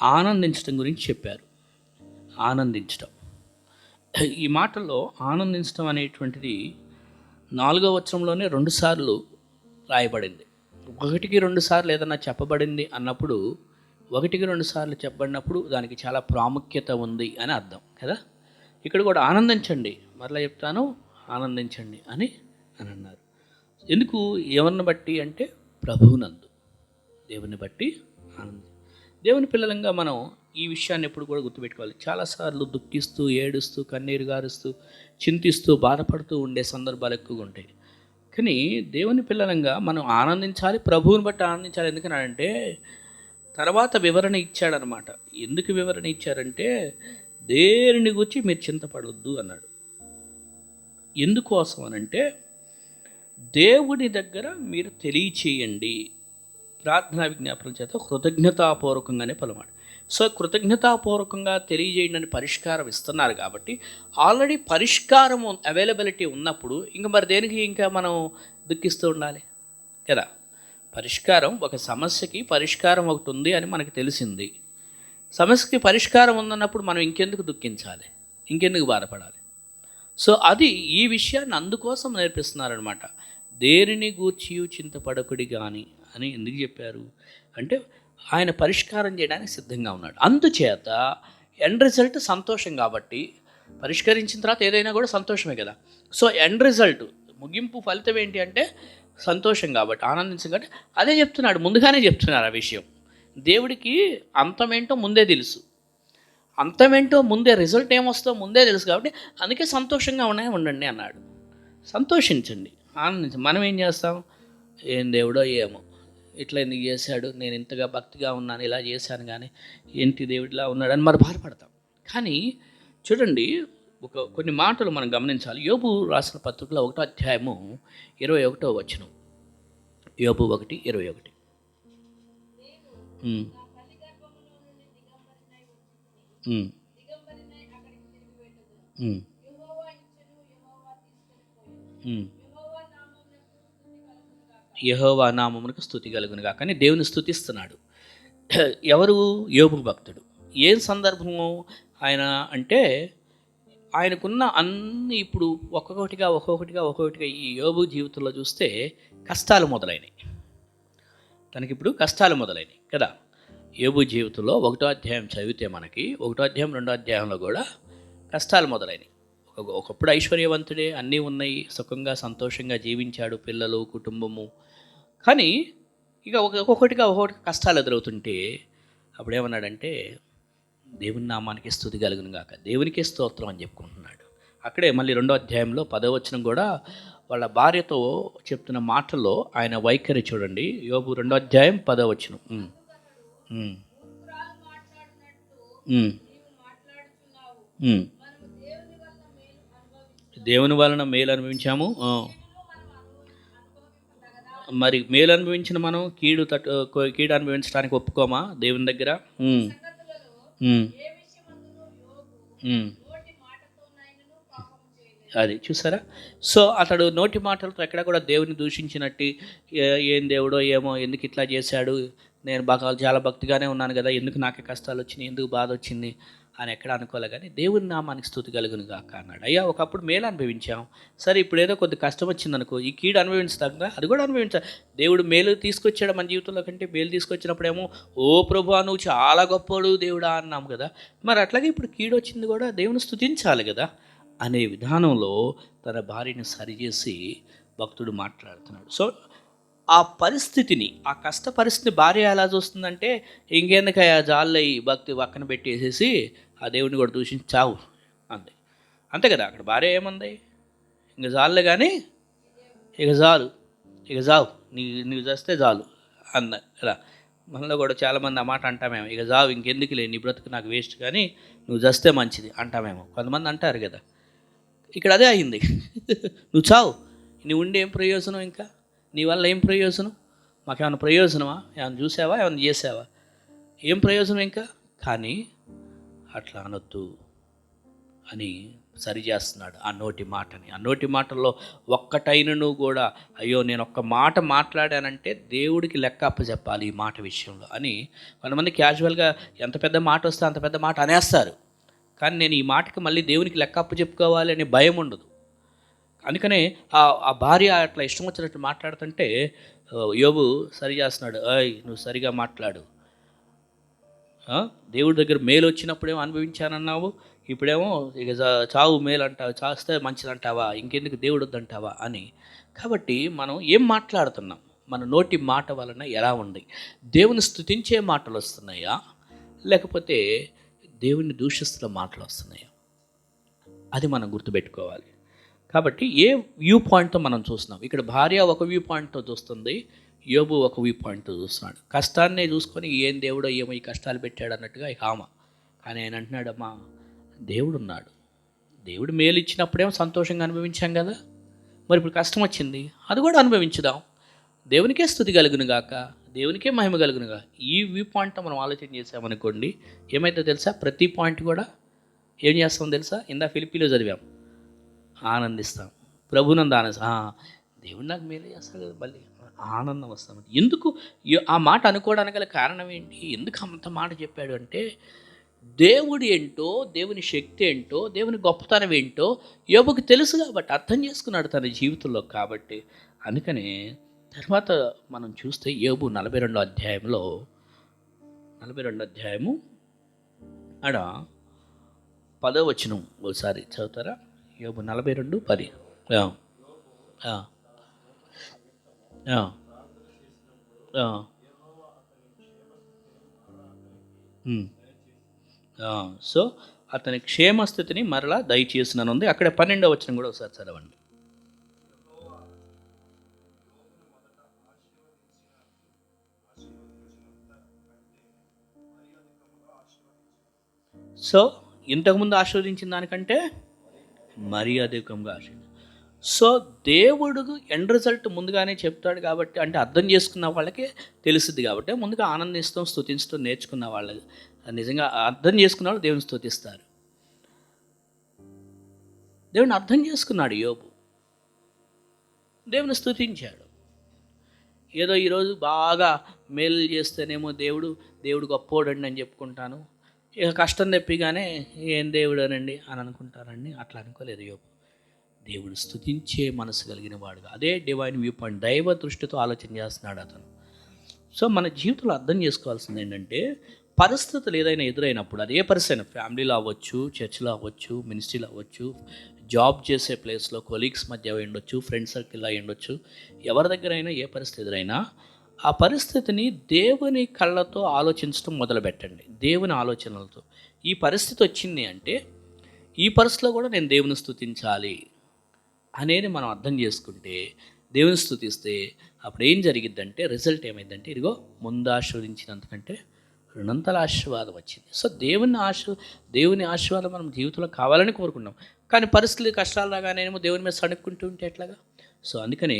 ఆనందించడం గురించి చెప్పారు. ఆనందించడం, ఈ మాటల్లో ఆనందించడం అనేటువంటిది 4వ వచనంలోనే 2 సార్లు రాయబడింది. 1కి 2 సార్లు ఏదన్నా చెప్పబడింది అన్నప్పుడు, 1కి 2 సార్లు చెప్పబడినప్పుడు దానికి చాలా ప్రాముఖ్యత ఉంది అని అర్థం కదా. ఇక్కడ కూడా ఆనందించండి, మరలా చెప్తాను, ఆనందించండి అని అన్నారు. ఎందుకు, ఎవరిని బట్టి అంటే ప్రభువునందు, దేవుని బట్టి ఆనందం. దేవుని పిల్లలంగా మనం ఈ విషయాన్ని ఎప్పుడు కూడా గుర్తుపెట్టుకోవాలి. చాలాసార్లు దుఃఖిస్తూ, ఏడుస్తూ, కన్నీరు గారుస్తూ, చింతిస్తూ, బాధపడుతూ ఉండే సందర్భాలు ఎక్కువగా ఉంటాయి. కానీ దేవుని పిల్లలంగా మనం ఆనందించాలి, ప్రభువుని బట్టి ఆనందించాలి. ఎందుకనంటే తర్వాత వివరణ ఇచ్చాడనమాట. ఎందుకు వివరణ ఇచ్చారంటే, దేనిని గురించి మీరు చింతపడొద్దు అన్నాడు. ఎందుకోసం అనంటే, దేవుని దగ్గర మీరు తెలియచేయండి, ప్రార్థనా విజ్ఞాపనల చేత కృతజ్ఞతాపూర్వకంగానే పలమాట. సో కృతజ్ఞతాపూర్వకంగా తెలియజేయండి అని పరిష్కారం ఇస్తున్నారు కాబట్టి, ఆల్రెడీ పరిష్కారం అవైలబిలిటీ ఉన్నప్పుడు ఇంక మరి దేనికి ఇంకా మనం దుఃఖిస్తూ ఉండాలి కదా. పరిష్కారం, ఒక సమస్యకి పరిష్కారం ఒకటి ఉంది అని మనకు తెలిసింది. సమస్యకి పరిష్కారం ఉందన్నప్పుడు మనం ఇంకెందుకు దుఃఖించాలి, ఇంకెందుకు బాధపడాలి. సో అది ఈ విషయాన్ని అందుకోసం నేర్పిస్తున్నారనమాట. దేనిని గూర్చి చింతపడకుడి కానీ అని ఎందుకు చెప్పారు అంటే, ఆయన పరిష్కారం చేయడానికి సిద్ధంగా ఉన్నాడు. అందుచేత ఎండ్ రిజల్ట్ సంతోషం కాబట్టి, పరిష్కరించిన తర్వాత ఏదైనా కూడా సంతోషమే కదా. సో ఎండ్ రిజల్ట్, ముగింపు ఫలితం ఏంటి అంటే సంతోషం కాబట్టి, ఆనందించం కాబట్టి అదే చెప్తున్నాడు, ముందుగానే చెప్తున్నారు ఆ విషయం. దేవుడికి అంతమేంటో ముందే తెలుసు, అంతమేంటో ముందే, రిజల్ట్ ఏమొస్తుందో ముందే తెలుసు కాబట్టి అందుకే సంతోషంగా ఉండండి అన్నాడు. సంతోషించండి, ఆనందించండి. మనం ఏం చేస్తాం, ఏం దేవుడో ఏమో, ఇట్లా ఎందుకు చేశాడు, నేను ఇంతగా భక్తిగా ఉన్నాను, ఇలా చేశాను కానీ ఏంటి దేవుడిలా ఉన్నాడని మరి బాధపడతాం. కానీ చూడండి, కొన్ని మాటలు మనం గమనించాలి. యోబు రాసిన పత్రికలో 1వ అధ్యాయము 21వ వచనం. యోబు 1:21. యెహోవా నామమునకు స్తుతి కలుగునుగా. కానీ దేవుని స్తుతిస్తున్నాడు. ఎవరు? యోబు భక్తుడు. ఏం సందర్భము ఆయన అంటే, ఆయనకున్న అన్ని ఇప్పుడు ఒక్కొక్కటిగా ఈ యోబు జీవితంలో చూస్తే కష్టాలు మొదలైనవి. తనకిప్పుడు కష్టాలు మొదలైనవి కదా. యోబు జీవితంలో 1వ అధ్యాయం చదివితే మనకి 1వ అధ్యాయం 2వ అధ్యాయంలో కూడా కష్టాలు మొదలైనవి. ఒకప్పుడు ఐశ్వర్యవంతుడే, అన్నీ ఉన్నాయి, సుఖంగా సంతోషంగా జీవించాడు, పిల్లలు, కుటుంబము. కానీ ఇక ఒక్కొక్కటిగా కష్టాలు ఎదురవుతుంటే అప్పుడేమన్నాడంటే, దేవుని నామానికి స్తుతి కలుగును గాక, దేవునికే స్తోత్రం అని చెప్పుకుంటున్నాడు. అక్కడే మళ్ళీ 2వ అధ్యాయంలో 10వ వచనం కూడా వాళ్ళ భార్యతో చెప్తున్న మాటల్లో ఆయన వైఖరి చూడండి. యోబు 2వ అధ్యాయం 10వ వచనం. దేవుని వలన మేలు అనుభవించాము. మరి మేలు అనుభవించిన మనం కీడు అనుభవించడానికి ఒప్పుకోమా దేవుని దగ్గర? అది చూసారా. సో అతడు నోటి మాటలతో ఎక్కడ కూడా దేవుని దూషించినట్టు, ఏం దేవుడో ఏమో, ఎందుకు ఇట్లా చేశాడు, నేను చాలా భక్తిగానే ఉన్నాను కదా, ఎందుకు నాకే కష్టాలు వచ్చినాయి, ఎందుకు బాధ వచ్చింది అని ఎక్కడ అనుకోలే. కానీ దేవుని నామానికి స్తుతి కలుగును గాక అన్నాడు. అయ్యా, ఒకప్పుడు మేలు అనుభవించాం, సరే ఇప్పుడు ఏదో కొద్ది కష్టం వచ్చిందనుకో, ఈ కీడు అనుభవించదా, అది కూడా అనుభవించాలి. దేవుడు మేలు తీసుకొచ్చాడు మన జీవితంలో కంటే, మేలు తీసుకొచ్చినప్పుడేమో ఓ ప్రభువా నువ్వు చాలా గొప్పవాడు దేవుడా అన్నాం కదా. మరి అట్లాగే ఇప్పుడు కీడు వచ్చింది కూడా దేవుని స్తుతించాలి కదా అనే విధానంలో తన భార్యను సరిచేసి భక్తుడు మాట్లాడుతున్నాడు. సో ఆ పరిస్థితిని, ఆ కష్ట పరిస్థితిని భార్య ఎలా చూస్తుందంటే, ఇంకెందుకయ్యా జాళ్ళై భక్తి పక్కన పెట్టేసేసి ఆ దేవుడిని కూడా దూషించి చావు అంతే. అంతే కదా. అక్కడ భార్య ఏమంది, ఇంక జాలే కానీ ఇక చావు, నీవు చేస్తే చాలు అన్న కదా. మనలో కూడా చాలామంది ఆ మాట అంటామేమో, ఇక చావు, ఇంకెందుకు లే, నీ బ్రతుకు నాకు వేస్ట్, కానీ నువ్వు చేస్తే మంచిది అంటామేమో, కొంతమంది అంటారు కదా. ఇక్కడ అదే అయింది. నువ్వు చావు, నువ్వు ఉండి ఏం ప్రయోజనం, ఇంకా నీ వల్ల ఏం ప్రయోజనం, మాకేమైనా ప్రయోజనమా, ఏమైనా చూసావా, ఏమైనా చేసావా, ఏం ప్రయోజనం ఇంకా. కానీ అట్లా అనొద్దు అని సరి చేస్తున్నాడు ఆ నోటి మాటని. ఆ నోటి మాటల్లో ఒక్కటైనను కూడా అయ్యో నేను ఒక్క మాట మాట్లాడానంటే దేవుడికి లెక్క అప్పచెప్పాలి ఈ మాట విషయంలో అని కొంతమంది క్యాజువల్గా ఎంత పెద్ద మాట వస్తే అంత పెద్ద మాట అనేస్తారు. కానీ నేను ఈ మాటకి మళ్ళీ దేవునికి లెక్క అప్పచెప్పుకోవాలి అనే భయం ఉండదు. అందుకనే ఆ భార్య అట్లా ఇష్టం వచ్చినట్టు మాట్లాడుతుంటే యోబు సరి చేస్తున్నాడు, అయ్ నువ్వు సరిగా మాట్లాడు, దేవుడి దగ్గర మేలు వచ్చినప్పుడేమో అనుభవించానన్నావు, ఇప్పుడేమో ఇక చావు మేలు అంటావు, చాస్తే మంచిదంటావా, ఇంకెందుకు దేవుడు వద్దంటావా అని. కాబట్టి మనం ఏం మాట్లాడుతున్నాం, మన నోటి మాట వలన ఎలా ఉంది, దేవుని స్తుతించే మాటలు వస్తున్నాయా లేకపోతే దేవుని దూషిస్తున్న మాటలు వస్తున్నాయా, అది మనం గుర్తుపెట్టుకోవాలి. కాబట్టి ఏ వ్యూ పాయింట్తో మనం చూస్తున్నాం, ఇక్కడ భార్య ఒక వ్యూ పాయింట్తో చూస్తుంది, యోబు ఒక వ్యూ పాయింట్తో చూస్తున్నాడు. కష్టాన్నే చూసుకొని ఏం దేవుడో ఏమో ఈ కష్టాలు పెట్టాడు అన్నట్టుగా ఇక ఆమె. కానీ ఆయన అంటున్నాడమ్మా దేవుడు ఉన్నాడు, దేవుడు మేలు ఇచ్చినప్పుడేమో సంతోషంగా అనుభవించాం కదా, మరి ఇప్పుడు కష్టం వచ్చింది అది కూడా అనుభవించుదాం, దేవునికే స్తుతి కలుగును గాక, దేవునికే మహిమ కలుగును గాక. ఈ వ్యూ పాయింట్తో మనం ఆలోచన చేసామనుకోండి ఏమైతే తెలుసా, ప్రతి పాయింట్ కూడా ఏం చేస్తాం తెలుసా, ఇందా ఫిలిప్పీలో చదివాం, ఆనందిస్తాం, ప్రభునందు ఆనందిస్తాం, దేవుడు నాకు మేలు చేస్తాడు కదా, మళ్ళీ ఆనందం వస్తాం. ఎందుకు ఆ మాట అనుకోవడానికి గల కారణం ఏంటి, ఎందుకు అంత మాట చెప్పాడు అంటే దేవుడు ఏంటో, దేవుని శక్తి ఏంటో, దేవుని గొప్పతనం ఏంటో యోబుకు తెలుసు కాబట్టి, అర్థం చేసుకున్నాడు తన జీవితంలో కాబట్టి. అందుకనే తర్వాత మనం చూస్తే యోబు 42వ అధ్యాయంలో 42వ అధ్యాయము ఆడ 10వ వచనం ఒకసారి చదువుతారా, యోబు 42:10. సో అతని క్షేమస్థితిని మరలా దయచేసిననుంది. అక్కడ 12వ వచనం కూడా ఒకసారి చదవండి. సో ఇంతకుముందు ఆశీర్వదించిన దానికంటే మరీ అధికంగా ఆశీర్వదించాడు. సో దేవుడు ఎండ్ రిజల్ట్ ముందుగానే చెప్తాడు కాబట్టి, అంటే అర్థం చేసుకున్న వాళ్ళకే తెలుస్తుంది కాబట్టి ముందుగా ఆనందిస్తాం, స్తుతించడం నేర్చుకున్న వాళ్ళకి, నిజంగా అర్థం చేసుకున్న వాళ్ళు దేవుని స్తుతిస్తారు. దేవుని అర్థం చేసుకున్నాడు యోబు, దేవుని స్తుతించాడు. ఏదో ఈరోజు బాగా మేలు చేస్తేనేమో దేవుడు గొప్పోడండి అని చెప్పుకుంటాను, ఇక కష్టం తెప్పిగానే ఏం దేవుడు అనండి అని అనుకుంటారండి. అట్లా అనుకోలేదు యోబు. దేవుడు స్తుతించే మనసు కలిగిన వాడుగా, అదే డివైన్ వ్యూ పాయింట్, దైవ దృష్టితో ఆలోచన చేస్తున్నాడు అతను. సో మన జీవితంలో అర్థం చేసుకోవాల్సింది ఏంటంటే, పరిస్థితులు ఏదైనా ఎదురైనప్పుడు, అది ఏ పరిస్థితి, ఫ్యామిలీలో అవ్వచ్చు, చర్చిలో అవ్వచ్చు, మినిస్ట్రీలో అవ్వచ్చు, జాబ్ చేసే ప్లేస్లో కొలీగ్స్ మధ్య ఉండొచ్చు, ఫ్రెండ్ సర్కిల్లో ఉండొచ్చు, ఎవరి దగ్గర అయినా ఏ పరిస్థితి ఎదురైనా ఆ పరిస్థితిని దేవుని కళ్ళతో ఆలోచించడం మొదలుపెట్టండి, దేవుని ఆలోచనలతో. ఈ పరిస్థితి వచ్చింది అంటే ఈ పరిస్థితిలో కూడా నేను దేవుని స్తుతించాలి అనేది మనం అర్థం చేసుకుంటే, దేవుని స్తుతిస్తే అప్పుడు ఏం జరిగిద్దంటే, రిజల్ట్ ఏమైందంటే, ఇదిగో ముందు ఆశీర్వదించినంతకంటే రెండంతల ఆశీర్వాదం వచ్చింది. సో దేవుని ఆశీర్వాదం మనం జీవితంలో కావాలని కోరుకున్నాం, కానీ పరిస్థితులు కష్టాలు రాగానేమో దేవుని మీద సణుక్కుంటూ ఉంటే ఎట్లాగా. సో అందుకని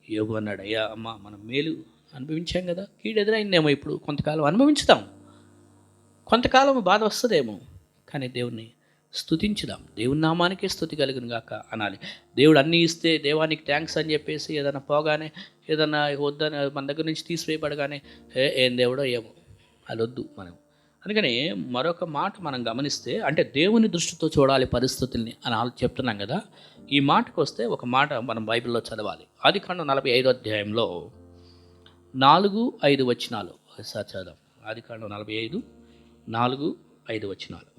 యోబు అన్నాడు, అయ్యా అమ్మ మనం మేలు అనుభవించాం కదా, కీడు ఎదురైందేమో, ఇప్పుడు కొంతకాలం అనుభవించుదాం, కొంతకాలం బాధ వస్తుందేమో, కానీ దేవుణ్ణి స్తుతించుదాం, దేవుని నామానికే స్తుతి కలుగును గాక అనాలి. దేవుడు అన్నీ ఇస్తే దేవానికి థ్యాంక్స్ అని చెప్పేసి ఏదైనా పోగానే, ఏదైనా వద్దని మన దగ్గర నుంచి తీసివేయబడగానే ఏం దేవుడో ఏమో అది వద్దు మనం. అందుకని మరొక మాట మనం గమనిస్తే, అంటే దేవుని దృష్టితో చూడాలి పరిస్థితుల్ని అని చెప్తున్నాం కదా. ఈ మాటకు వస్తే ఒక మాట మనం బైబిల్లో చదవాలి. ఆదికాండం 45వ అధ్యాయంలో 4-5 వచనాలు ఒకసారి చదవం. ఆదికాండం 45, 4-5 వచనాలు.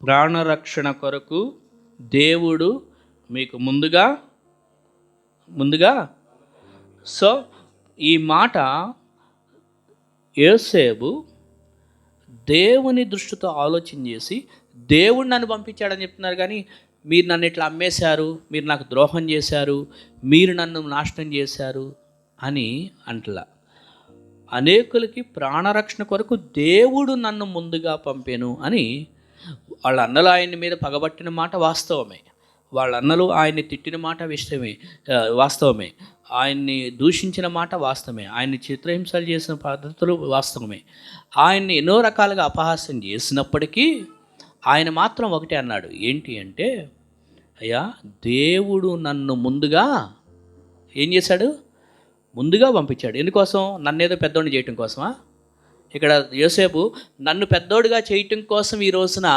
ప్రాణరక్షణ కొరకు దేవుడు మీకు ముందుగా సో ఈ మాట యోసేపు దేవుని దృష్టితో ఆలోచన చేసి దేవుడు నన్ను పంపించాడని చెప్తున్నారు, కానీ మీరు నన్ను ఇట్లా అమ్మేశారు, మీరు నాకు ద్రోహం చేశారు, మీరు నన్ను నాశనం చేశారు అని అంటలా. అనేకులకి ప్రాణరక్షణ కొరకు దేవుడు నన్ను ముందుగా పంపాను అని. వాళ్ళ అన్నలు ఆయన్ని మీద పగబట్టిన మాట వాస్తవమే, వాళ్ళ అన్నలు ఆయన్ని తిట్టిన మాట వాస్తవమే, ఆయన్ని దూషించిన మాట వాస్తవమే, ఆయన్ని చిత్రహింసలు చేసిన పద్ధతులు వాస్తవమే, ఆయన్ని ఎన్నో రకాలుగా అపహాస్యం చేసినప్పటికీ ఆయన మాత్రం ఒకటే అన్నాడు. ఏంటి అంటే, అయ్యా దేవుడు నన్ను ముందుగా ఏం చేశాడు? ముందుగా పంపించాడు. ఎందుకోసం? నన్నేదో పెద్దోడిని చేయటం కోసమా? ఇక్కడ యోసేపు నన్ను పెద్దోడిగా చేయటం కోసం ఈ రోజున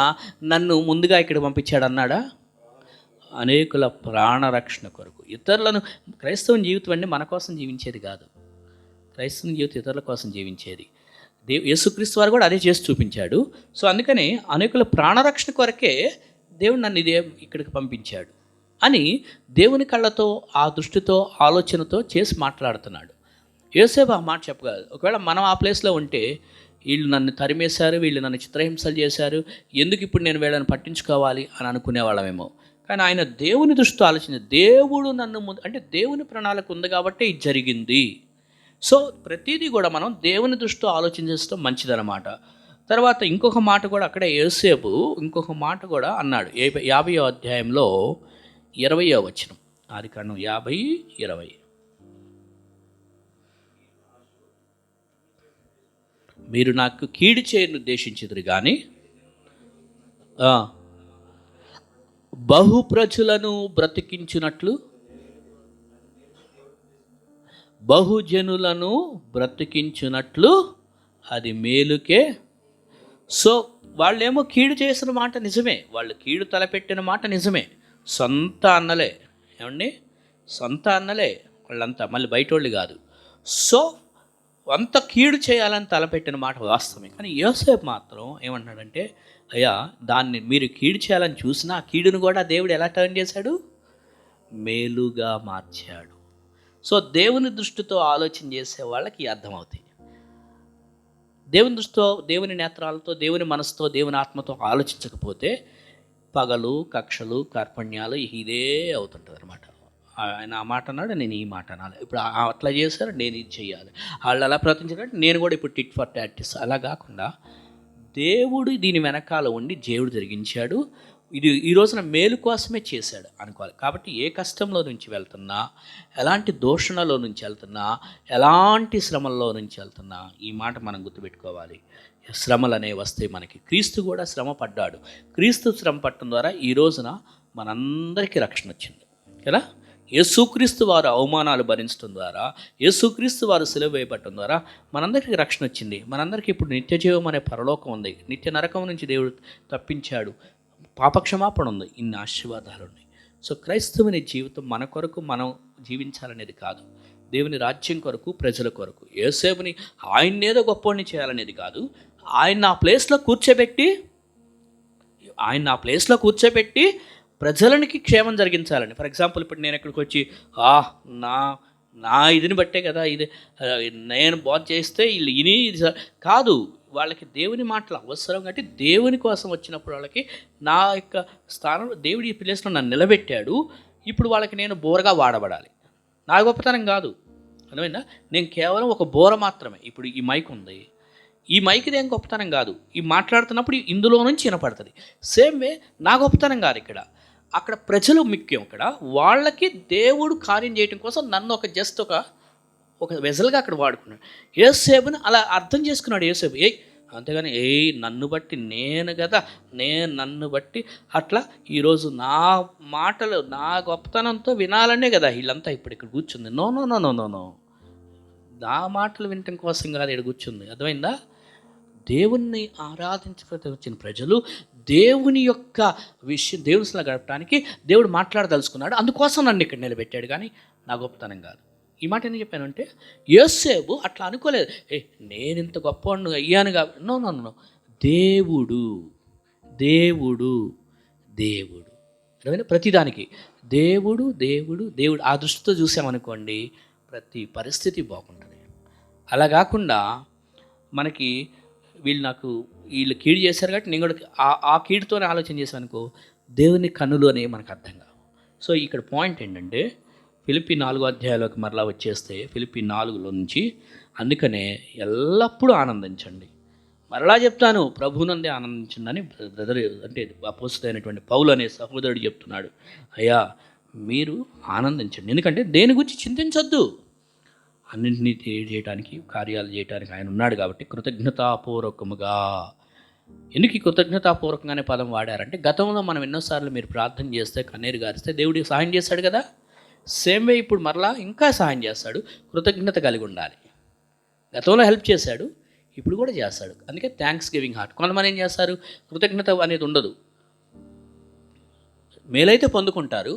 నన్ను ముందుగా ఇక్కడ పంపించాడు అన్నాడా? అనేకుల ప్రాణరక్షణ కొరకు, ఇతరులను. క్రైస్తవ జీవితం అంటే మన కోసం జీవించేది కాదు, క్రైస్తవ జీవితం ఇతరుల కోసం జీవించేది. యేసుక్రీస్తు వారు కూడా అదే చేసి చూపించాడు. సో అందుకని అనేకుల ప్రాణరక్షణ కొరకే దేవుడు నన్ను ఇక్కడికి పంపించాడు అని దేవుని కళ్ళతో, ఆ దృష్టితో, ఆలోచనతో చేసి మాట్లాడుతున్నాడు. యోసేపు ఆ మాట చెప్పగలదు. ఒకవేళ మనం ఆ ప్లేస్లో ఉంటే, వీళ్ళు నన్ను తరిమేశారు, వీళ్ళు నన్ను చిత్రహింసలు చేశారు, ఎందుకు ఇప్పుడు నేను వీళ్ళని పట్టించుకోవాలి అని అనుకునేవాళ్ళమేమో. కానీ ఆయన దేవుని దృష్టితో ఆలోచించి, దేవుడు నన్ను అంటే దేవుని ప్రణాళిక ఉంది కాబట్టి ఇది జరిగింది. సో ప్రతిదీ కూడా మనం దేవుని దృష్టితో ఆలోచించడం మంచిదన్నమాట. తర్వాత ఇంకొక మాట కూడా అక్కడే యోసేపు ఇంకొక మాట కూడా అన్నాడు. 50వ అధ్యాయంలో 20వ వచనం, ఆదికాండం 50:20. మీరు నాకు కీడు చేయను ఉద్దేశించుదురు కానీ బహుప్రజలను బ్రతికించినట్లు, బహుజనులను బ్రతికించినట్లు అది మేలుకే. సో వాళ్ళేమో కీడు చేసిన మాట నిజమే, వాళ్ళు కీడు తలపెట్టిన మాట నిజమే, సొంత అన్నలే. ఏమండి? సొంత అన్నలే వాళ్ళంతా, మళ్ళీ బయట వాళ్ళు కాదు. సో అంత కీడు చేయాలని తలపెట్టిన మాట వాస్తవమే. కానీ యోసేపు మాత్రం ఏమన్నాడంటే, అయ్యా దాన్ని మీరు కీడు చేయాలని చూసినా ఆ కీడును కూడా దేవుడు ఎలా టర్న్ చేశాడు? మేలుగా మార్చాడు. సో దేవుని దృష్టితో ఆలోచన చేసే వాళ్ళకి అర్థమవుతాయి. దేవుని దృష్టితో, దేవుని నేత్రాలతో, దేవుని మనసుతో, దేవుని ఆత్మతో ఆలోచించకపోతే పగలు, కక్షలు, కార్పణ్యాలు ఇదే అవుతుంటుంది అనమాట. ఆయన ఆ మాట అన్నాడు, నేను ఈ మాట అనాలి, ఇప్పుడు అట్లా చేశారు నేను ఇది చేయాలి, వాళ్ళు అలా ప్రవర్తించారంటే నేను కూడా ఇప్పుడు టిట్ ఫర్ టాట్. అలా కాకుండా దేవుడు దీని వెనకాల ఉండి దేవుడు జరిగించాడు, ఇది ఈ రోజున మేలు కోసమే చేశాడు అనుకోవాలి. కాబట్టి ఏ కష్టంలో నుంచి వెళ్తున్నా, ఎలాంటి దూషణలో నుంచి వెళ్తున్నా, ఎలాంటి శ్రమల్లో నుంచి వెళ్తున్నా ఈ మాట మనం గుర్తుపెట్టుకోవాలి. శ్రమలు అనేవి వస్తాయి మనకి. క్రీస్తు కూడా శ్రమ పడ్డాడు. క్రీస్తు శ్రమ పట్టడం ద్వారా ఈ రోజున మనందరికీ రక్షణ వచ్చింది కదా. యేసుక్రీస్తు వారు అవమానాలు భరించడం ద్వారా, యేసుక్రీస్తు వారు సిలువ వేయబడటం ద్వారా మనందరికీ రక్షణ వచ్చింది. మనందరికీ ఇప్పుడు నిత్య జీవం అనే పరలోకం ఉంది. నిత్య నరకం నుంచి దేవుడు తప్పించాడు. పాపక్షమాపణ ఉంది. ఇన్ని ఆశీర్వాదాలు ఉన్నాయి. సో క్రైస్తవుని జీవితం మన కొరకు మనం జీవించాలనేది కాదు, దేవుని రాజ్యం కొరకు, ప్రజల కొరకు. యోసేపుని ఆయన్నేదో గొప్పవాడిని చేయాలనేది కాదు, ఆయన ఆ ప్లేస్లో కూర్చోబెట్టి ప్రజలకి క్షేమం జరిగించాలని. ఫర్ ఎగ్జాంపుల్ ఇప్పుడు నేను ఇక్కడికి వచ్చి నా ఇదిని బట్టే కదా ఇది నేను బోధ చేస్తే వీళ్ళు ఇది కాదు, వాళ్ళకి దేవుని మాటలు అవసరం. కాబట్టి దేవుని కోసం వచ్చినప్పుడు వాళ్ళకి నా యొక్క స్థానంలో దేవుడి ఈ ప్లేస్లో నన్ను నిలబెట్టాడు. ఇప్పుడు వాళ్ళకి నేను బోరగా వాడబడాలి. నా గొప్పతనం కాదు, అర్థమైందా? నేను కేవలం ఒక బోర మాత్రమే. ఇప్పుడు ఈ మైక్ ఉంది, ఈ మైక్ది ఏం గొప్పతనం కాదు. ఈ మాట్లాడుతున్నప్పుడు ఇందులో నుంచి వినపడుతుంది. సేమ్ వే నా గొప్పతనం కాదు ఇక్కడ, అక్కడ ప్రజలు ముఖ్యం. అక్కడ వాళ్ళకి దేవుడు కార్యం చేయడం కోసం నన్ను ఒక వెజల్గా అక్కడ వాడుకున్నాడు. యోసేపుని అలా అర్థం చేసుకున్నాడు యోసేపు. అంతేగాని నన్ను బట్టి నేను కదా, నన్ను బట్టి అట్లా ఈరోజు నా మాటలు నా గొప్పతనంతో వినాలనే కదా వీళ్ళంతా ఇప్పుడు ఇక్కడ కూర్చుంది. No no no no no no నా మాటలు వినటం కోసం కాదు ఇక్కడ కూర్చుంది. అర్థమైందా? దేవుణ్ణి ఆరాధించడానికి వచ్చిన ప్రజలు దేవుని యొక్క దేవునిలా గడపడానికి దేవుడు మాట్లాడదలుచుకున్నాడు. అందుకోసం నన్ను ఇక్కడ నిలబెట్టాడు, కానీ నా గొప్పతనం కాదు. ఈ మాట ఎందుకు చెప్పానంటే, యోసేపు అట్లా అనుకోలేదు, నేను ఇంత గొప్పవాడిని అయ్యాను కాబట్టి. నో నో నో దేవుడు దేవుడు దేవుడు ప్రతిదానికి దేవుడు దేవుడు దేవుడు ఆ దృష్టితో చూసామనుకోండి, ప్రతి పరిస్థితి బాగుంటుంది. అలా కాకుండా వీళ్ళు కీడు చేశారు కాబట్టి నేను కూడా ఆ కీడుతోనే ఆలోచన చేశాను అనుకో, దేవుని కన్నులు అనేవి మనకు అర్థం కావు. సో ఇక్కడ పాయింట్ ఏంటంటే ఫిలిప్పీ 4 అధ్యాయాలకు మరలా వచ్చేస్తే ఫిలిప్పీ 4లో నుంచి అందుకనే ఎల్లప్పుడూ ఆనందించండి. మరలా చెప్తాను, ప్రభువునందే ఆనందించండి అని బ్రదర్ అంటే అపోస్తలుడైనటువంటి పౌలు అనే సహోదరుడు చెప్తున్నాడు. అయ్యా మీరు ఆనందించండి, ఎందుకంటే దేని గురించి చింతించొద్దు, అన్నింటినీ చేయడానికి కార్యాలు చేయడానికి ఆయన ఉన్నాడు కాబట్టి కృతజ్ఞతాపూర్వకముగా. ఎందుకు ఈ కృతజ్ఞతాపూర్వకంగానే పదం వాడారంటే గతంలో మనం ఎన్నోసార్లు మీరు ప్రార్థన చేస్తే కన్నీరు గారిస్తే దేవుడికి సహాయం చేశాడు కదా, సేమ్ వే ఇప్పుడు మరలా ఇంకా సహాయం చేస్తాడు. కృతజ్ఞత కలిగి ఉండాలి. గతంలో హెల్ప్ చేశాడు, ఇప్పుడు కూడా చేస్తాడు. అందుకే థ్యాంక్స్ గివింగ్ హార్ట్. కొంతమంది ఏం చేస్తారు, కృతజ్ఞత అనేది ఉండదు. మేలైతే పొందుకుంటారు,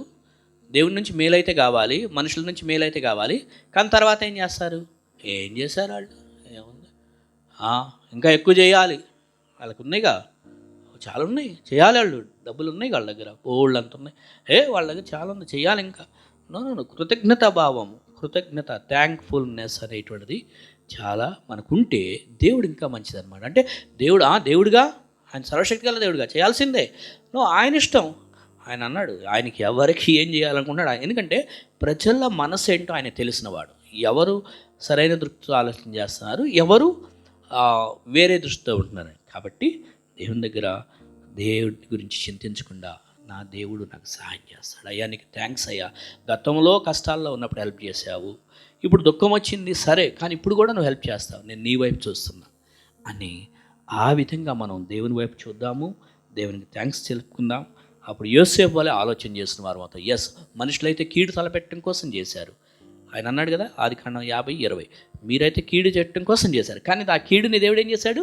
దేవుడి నుంచి మేలైతే కావాలి, మనుషుల నుంచి మేలైతే కావాలి, కానీ తర్వాత ఏం చేస్తారు, ఏం చేశారు వాళ్ళు, ఏముంది ఇంకా ఎక్కువ చేయాలి, వాళ్ళకు ఉన్నాయిగా, చాలా ఉన్నాయి చేయాలి, వాళ్ళు డబ్బులు ఉన్నాయి వాళ్ళ దగ్గర, ఓళ్ళు అంత ఉన్నాయి, వాళ్ళ దగ్గర చాలా ఉంది చేయాలి ఇంకా. నో కృతజ్ఞత భావం, కృతజ్ఞత థ్యాంక్ఫుల్నెస్ అనేటువంటిది చాలా మనకుంటే దేవుడు ఇంకా మంచిది అనమాట. అంటే దేవుడుగా ఆయన సర్వశక్తి గల దేవుడుగా చేయాల్సిందే. ఆయన ఇష్టం. ఆయన అన్నాడు ఆయనకి ఎవరికి ఏం చేయాలనుకుంటున్నాడు. ఎందుకంటే ప్రజల మనసు ఏంటో ఆయన తెలిసినవాడు. ఎవరు సరైన దృష్టితో ఆలోచన చేస్తున్నారు, ఎవరు వేరే దృష్టితో ఉంటున్నారు. కాబట్టి దేవుని దగ్గర దేవుడి గురించి చింతించకుండా నా దేవుడు నాకు సహాయం చేస్తాడు. అయ్యా నీకు థ్యాంక్స్ అయ్యా, గతంలో కష్టాల్లో ఉన్నప్పుడు హెల్ప్ చేసావు, ఇప్పుడు దుఃఖం వచ్చింది సరే, కానీ ఇప్పుడు కూడా నువ్వు హెల్ప్ చేస్తావు, నేను నీ వైపు చూస్తున్నా అని ఆ విధంగా మనం దేవుని వైపు చూద్దాము, దేవునికి థ్యాంక్స్ తెలుపుకుందాం. అప్పుడు యోసేపు వలె ఆలోచన చేసిన వారు మాత్రం మనుషులైతే కీడు తలపెట్టడం కోసం చేశారు. ఆయన అన్నాడు కదా ఆదికాండం 50:20, మీరైతే కీడు చేయటం కోసం చేశారు, కానీ ఆ కీడుని దేవుడు ఏం చేశాడు,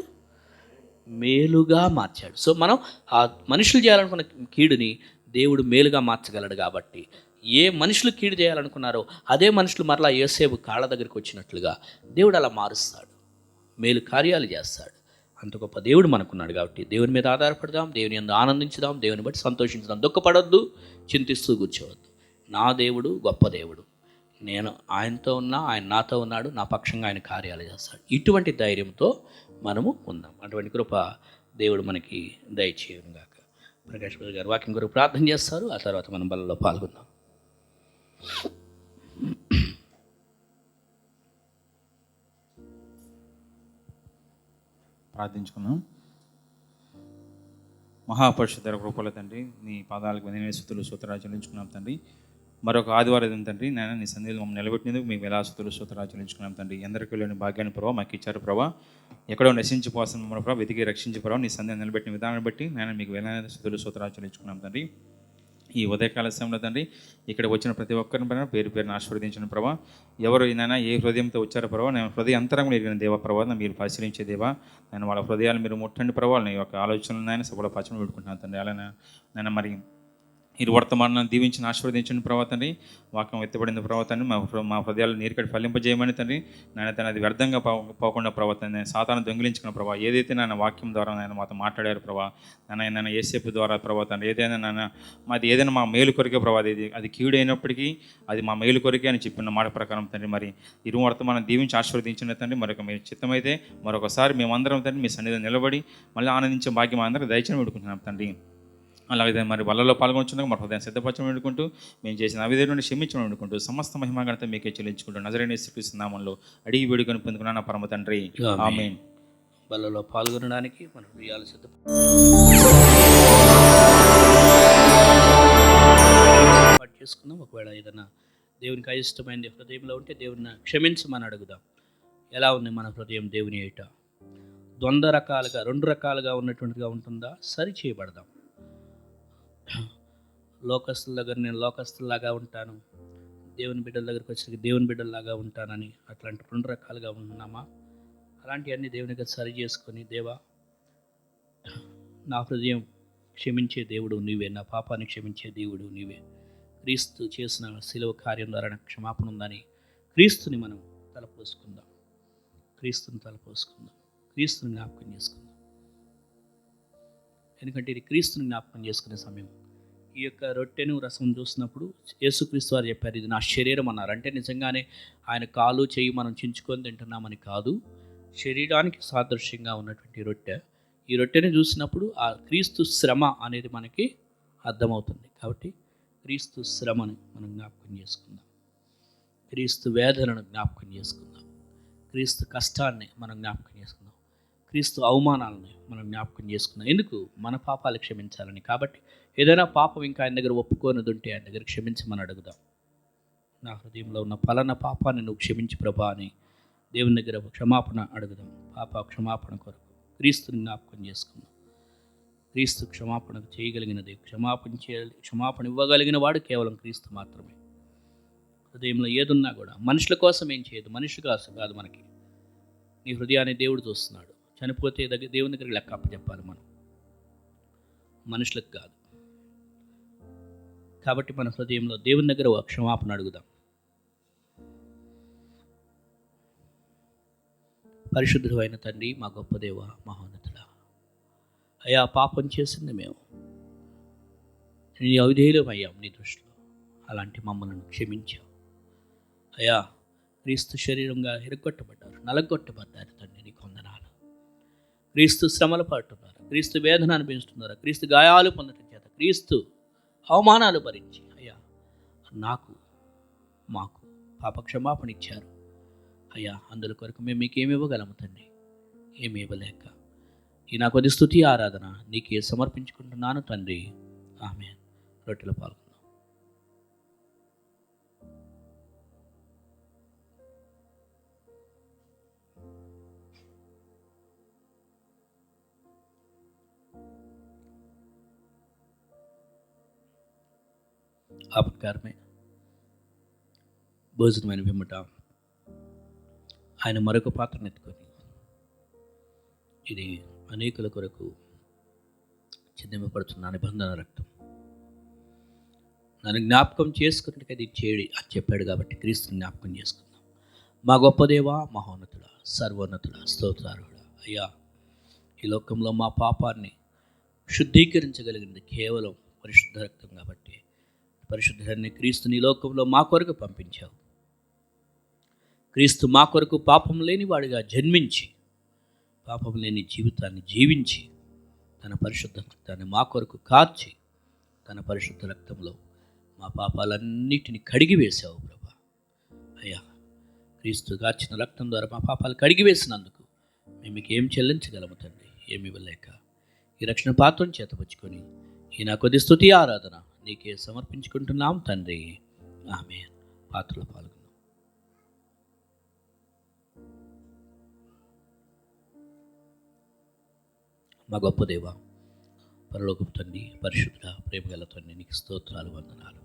మేలుగా మార్చాడు. సో మనం ఆ మనుషులు చేయాలనుకున్న కీడుని దేవుడు మేలుగా మార్చగలడు. కాబట్టి ఏ మనుషులు కీడు చేయాలనుకున్నారో అదే మనుషులు మరలా యోసేపు కాళ్ళ దగ్గరికి వచ్చినట్లుగా దేవుడు అలా మారుస్తాడు, మేలు కార్యాలు చేస్తాడు. అంత గొప్ప దేవుడు మనకున్నాడు. కాబట్టి దేవుని మీద ఆధారపడదాం, దేవుని యందు ఆనందించుదాం, దేవుని బట్టి సంతోషించుదాం, దుఃఖపడొద్దు, చింతిస్తూ కూర్చోవద్దు. నా దేవుడు గొప్ప దేవుడు, నేను ఆయనతో ఉన్నా, ఆయన నాతో ఉన్నాడు, నా పక్షంగా ఆయన కార్యాలు చేస్తాడు. ఇటువంటి ధైర్యంతో మనము ఉందాం. అటువంటి కృప దేవుడు మనకి దయచేయను గాక. ప్రకాష్ గారు వాక్యం కొరకు ప్రార్థన చేస్తారు, ఆ తర్వాత మనం బలలో పాల్గొందాం. ప్రార్థించుకున్నాం. మహాపరిశుద్ధ కృపల తండ్రి, నీ పాదాలకు వందనాలు స్తుతులు స్తోత్రాలు చెల్లించుకున్నాం తండ్రి. మరొక ఆదివారం తండ్రి నేను నీ సన్నిధిలో మమ్మల్ని నిలబెట్టినందుకు మీకు వేలా స్తుతులు స్తోత్రాలు చెల్లించుకున్నాం తండ్రి. ఎందరికీ లేని భాగ్యాన్ని ప్రభావ మాకు ఇచ్చారు ప్రభావ, ఎక్కడో నశించిపోవాల్సిన మమ్మల్ని ప్రభావ వెతికి రక్షించి ప్రభావ నీ సన్నిధిని నిలబెట్టిన విధానాన్ని బట్టి నేను మీకు వేలాది స్తుతులు స్తోత్రాలు చెల్లించుకున్నాం తండ్రి. ఈ ఉదయకాల సమయంలో తండ్రి ఇక్కడ వచ్చిన ప్రతి ఒక్కరిని పైన పేరు పేరును ఆశీర్వదించిన ప్రభావ, ఎవరు అయినా ఏ హృదయంతో వచ్చారో ప్రభావ, నేను హృదయ అంతరంగా ఎరిగిన దేవ ప్రభావ మీరు పరిశీలించే దేవా, నేను వాళ్ళ హృదయాలు మీరు ముట్టండి ప్రభావ, నీ యొక్క ఆలోచనలు నాయన సభలో పచ్చని పెట్టుకుంటున్నాను తండ్రి. అలానే నేను మరి ఈ వర్తమానాన్ని దీవించిన ఆశీర్వదించిన ప్రభావ తండ్రి, వాక్యం ఎత్తబడిన ప్రభావ తండ్రి, మా హృదయాలు నీరుకటి ఫలింపజేయమని తండ్రి. నేను తన అది వ్యర్థంగా పోకుండా ప్రభావ తండ్రి, నేను సాతాను దొంగిలించుకున్న ప్రభావ, ఏదైతే నాన్న వాక్యం ద్వారా నేను మాతో మాట్లాడారు ప్రభావ, నన్ను యేసేపు ద్వారా ప్రభావ తండ్రి, ఏదైనా నాన్న మాది ఏదైనా మా మేలు కొరికే ప్రభావ, అది కీడు అయినప్పటికీ అది మా మేలు కొరికే అని చెప్పిన మాట ప్రకారం తండ్రి, మరి ఇరు వర్తమానం దీవించి ఆశీర్వదించిన తండ్రి. మరొక మీరు చిత్తమైతే మరొకసారి మేమందరం తండ్రి మీ సన్నిధిలో నిలబడి మళ్ళీ ఆనందించే భాగ్యం అందరూ దయచేసి పెట్టుకుంటున్నాం తండ్రి. అలాగే మరి వల్లలో పాల్గొంచున్నాక మన హృదయం సిద్ధపరచడం వేడుకుంటూ, మేము చేసిన అవిధేయుల నుండి క్షమించడం వేడుకుంటూ, సమస్త మహిమాగణత మీకే చెల్లించుకుంటూ నజరేయుడైన యేసుక్రీస్తు నామములో అడిగి వేడుకొని పొందుకున్నాను పరమ తండ్రి, ఆమేన్. బలలో పాల్గొనడానికి మన హృదయాలు సిద్ధ చేసుకుందాం. ఒకవేళ ఏదైనా దేవునికి అయిష్టమైనది హృదయంలో ఉంటే దేవుని క్షమించమని అడుగుదాం. ఎలా ఉంది మన హృదయం దేవుని ఏట? రెండు రకాలుగా ఉన్నటువంటిగా ఉంటుందా? సరి చేయబడదాం. లోకస్తుల దగ్గర నేను లోకస్తులాగా ఉంటాను, దేవుని బిడ్డల దగ్గరికి వచ్చి దేవుని బిడ్డల్లాగా ఉంటానని అట్లాంటి 2 రకాలుగా ఉన్నామా? అలాంటివన్నీ దేవుని దగ్గర సరి చేసుకొని, దేవా నా హృదయం క్షమించే దేవుడు నీవే, నా పాపాన్ని క్షమించే దేవుడు నీవే, క్రీస్తు చేసిన శిలువ కార్యం ద్వారా నాకు క్షమాపణ ఉందని క్రీస్తుని మనం తలపోసుకుందాం, క్రీస్తుని జ్ఞాపకం చేసుకుందాం. ఎందుకంటే ఇది క్రీస్తుని జ్ఞాపకం చేసుకునే సమయం. ఈ యొక్క రొట్టెను రసం చూసినప్పుడు యేసుక్రీస్తు వారు చెప్పారు, ఇది నా శరీరం అన్నారు. అంటే నిజంగానే ఆయన కాలు చెయ్యి మనం చించుకొని తింటున్నామని కాదు, శరీరానికి సాదృశ్యంగా ఉన్నటువంటి రొట్టె. ఈ రొట్టెని చూసినప్పుడు ఆ క్రీస్తు శ్రమ అనేది మనకి అర్థమవుతుంది. కాబట్టి క్రీస్తు శ్రమను మనం జ్ఞాపకం చేసుకుందాం, క్రీస్తు వేదనను జ్ఞాపకం చేసుకుందాం, క్రీస్తు కష్టాన్ని మనం జ్ఞాపకం చేసుకుందాం, క్రీస్తు అవమానాలని మనం జ్ఞాపకం చేసుకుందాం. ఎందుకు? మన పాపాలు క్షమించాలని. కాబట్టి ఏదైనా పాపం ఇంకా ఆయన దగ్గర ఒప్పుకోనిది ఉంటే ఆయన దగ్గర క్షమించమని అడుగుదాం. నా హృదయంలో ఉన్న ఫలానా పాపాన్ని నువ్వు క్షమించి ప్రభా అని దేవుని దగ్గర క్షమాపణ అడుగుదాం. పాప క్షమాపణ కొరకు క్రీస్తుని జ్ఞాపకం చేసుకుందాం. క్రీస్తు క్షమాపణ చేయగలిగినది, క్షమాపణ ఇవ్వగలిగిన వాడు కేవలం క్రీస్తు మాత్రమే. హృదయంలో ఏదున్నా కూడా మనుషుల కోసం ఏం చేయదు, మనుషుల కోసం కాదు. మనకి నీ హృదయాన్ని దేవుడు చూస్తున్నాడు. చనిపోతే దేవుని దగ్గరికి లెక్క అప్పచెప్పాలి మనం, మనుషులకు కాదు. కాబట్టి మన హృదయంలో దేవుని దగ్గర క్షమాపణ అడుగుదాం. పరిశుద్ధుడు అయిన తండ్రి, మా గొప్ప దేవ, మహోన్నతుడా, అయ్యా పాపం చేసింది మేము, నీ అవిధేయులం అయ్యాం నీ దృష్టిలో. అలాంటి మమ్మల్ని క్షమించావు అయ్యా. క్రీస్తు శరీరంగా ఎరగొట్టబడ్డారు, నలగొట్టబడ్డారు తండ్రి, నీకు వందనాలు. క్రీస్తు శ్రమలు పడుతున్నారు, క్రీస్తు వేదన అనిపిస్తున్నారు, క్రీస్తు గాయాలు పొందడం చేత, క్రీస్తు అవమానాలు భరించి అయ్యా నాకు మాకు పాప క్షమాపణ ఇచ్చారు అయ్యా. అందుల కొరకు మేము మీకేమి ఇవ్వగలము తండ్రి? ఏమి ఇవ్వలేక ఈ నా కొద్ది స్తుతి ఆరాధన నీకే సమర్పించుకుంటున్నాను తండ్రి. ఆమేన్. రొట్టెలో పాల్గొందాం. ఆ ప్రకారమే భోజనమైన పిమ్మట ఆయన మరొక పాత్రను ఎత్తుకొని, ఇది అనేకుల కొరకు చిందింపబడుతున్న నిబంధన రక్తం, నన్ను జ్ఞాపకం చేసుకున్నట్టుగా ఇది చేయడి అని చెప్పాడు. కాబట్టి క్రీస్తుని జ్ఞాపకం చేసుకుందాం. మా గొప్ప దేవా, మహోన్నతుడా, సర్వోన్నతుడా, స్తోత్రార్హుడా అయ్యా, ఈ లోకంలో మా పాపాన్ని శుద్ధీకరించగలిగినది కేవలం పరిశుద్ధ రక్తం. కాబట్టి పరిశుద్ధాన్ని క్రీస్తుని లోకంలో మా కొరకు పంపించావు. క్రీస్తు మా కొరకు పాపం లేని వాడిగా జన్మించి, పాపం లేని జీవితాన్ని జీవించి, తన పరిశుద్ధ రక్తాన్ని మా కొరకు కార్చి, తన పరిశుద్ధ రక్తంలో మా పాపాలన్నిటిని కడిగి వేసావు ప్రభా. అయ్యా, క్రీస్తు కార్చిన రక్తం ద్వారా మా పాపాలు కడిగి వేసినందుకు మేము మీకు ఏం చెల్లించగలము తండ్రి? ఏమి ఇవ్వలేక ఈ రక్షణ పాత్రను చేతపుచ్చుకొని ఈ నా కొద్ది స్తుతి ఆరాధన నీకే సమర్పించుకుంటున్నాం తండ్రి. ఆమేన్. పాత్రలో పాల్గొన్నాం. మా గొప్ప దేవ, పరలోకపు తండ్రి, పరిశుద్ధ ప్రేమగల తండ్రి, నీకు స్తోత్రాలు, వందనాలు.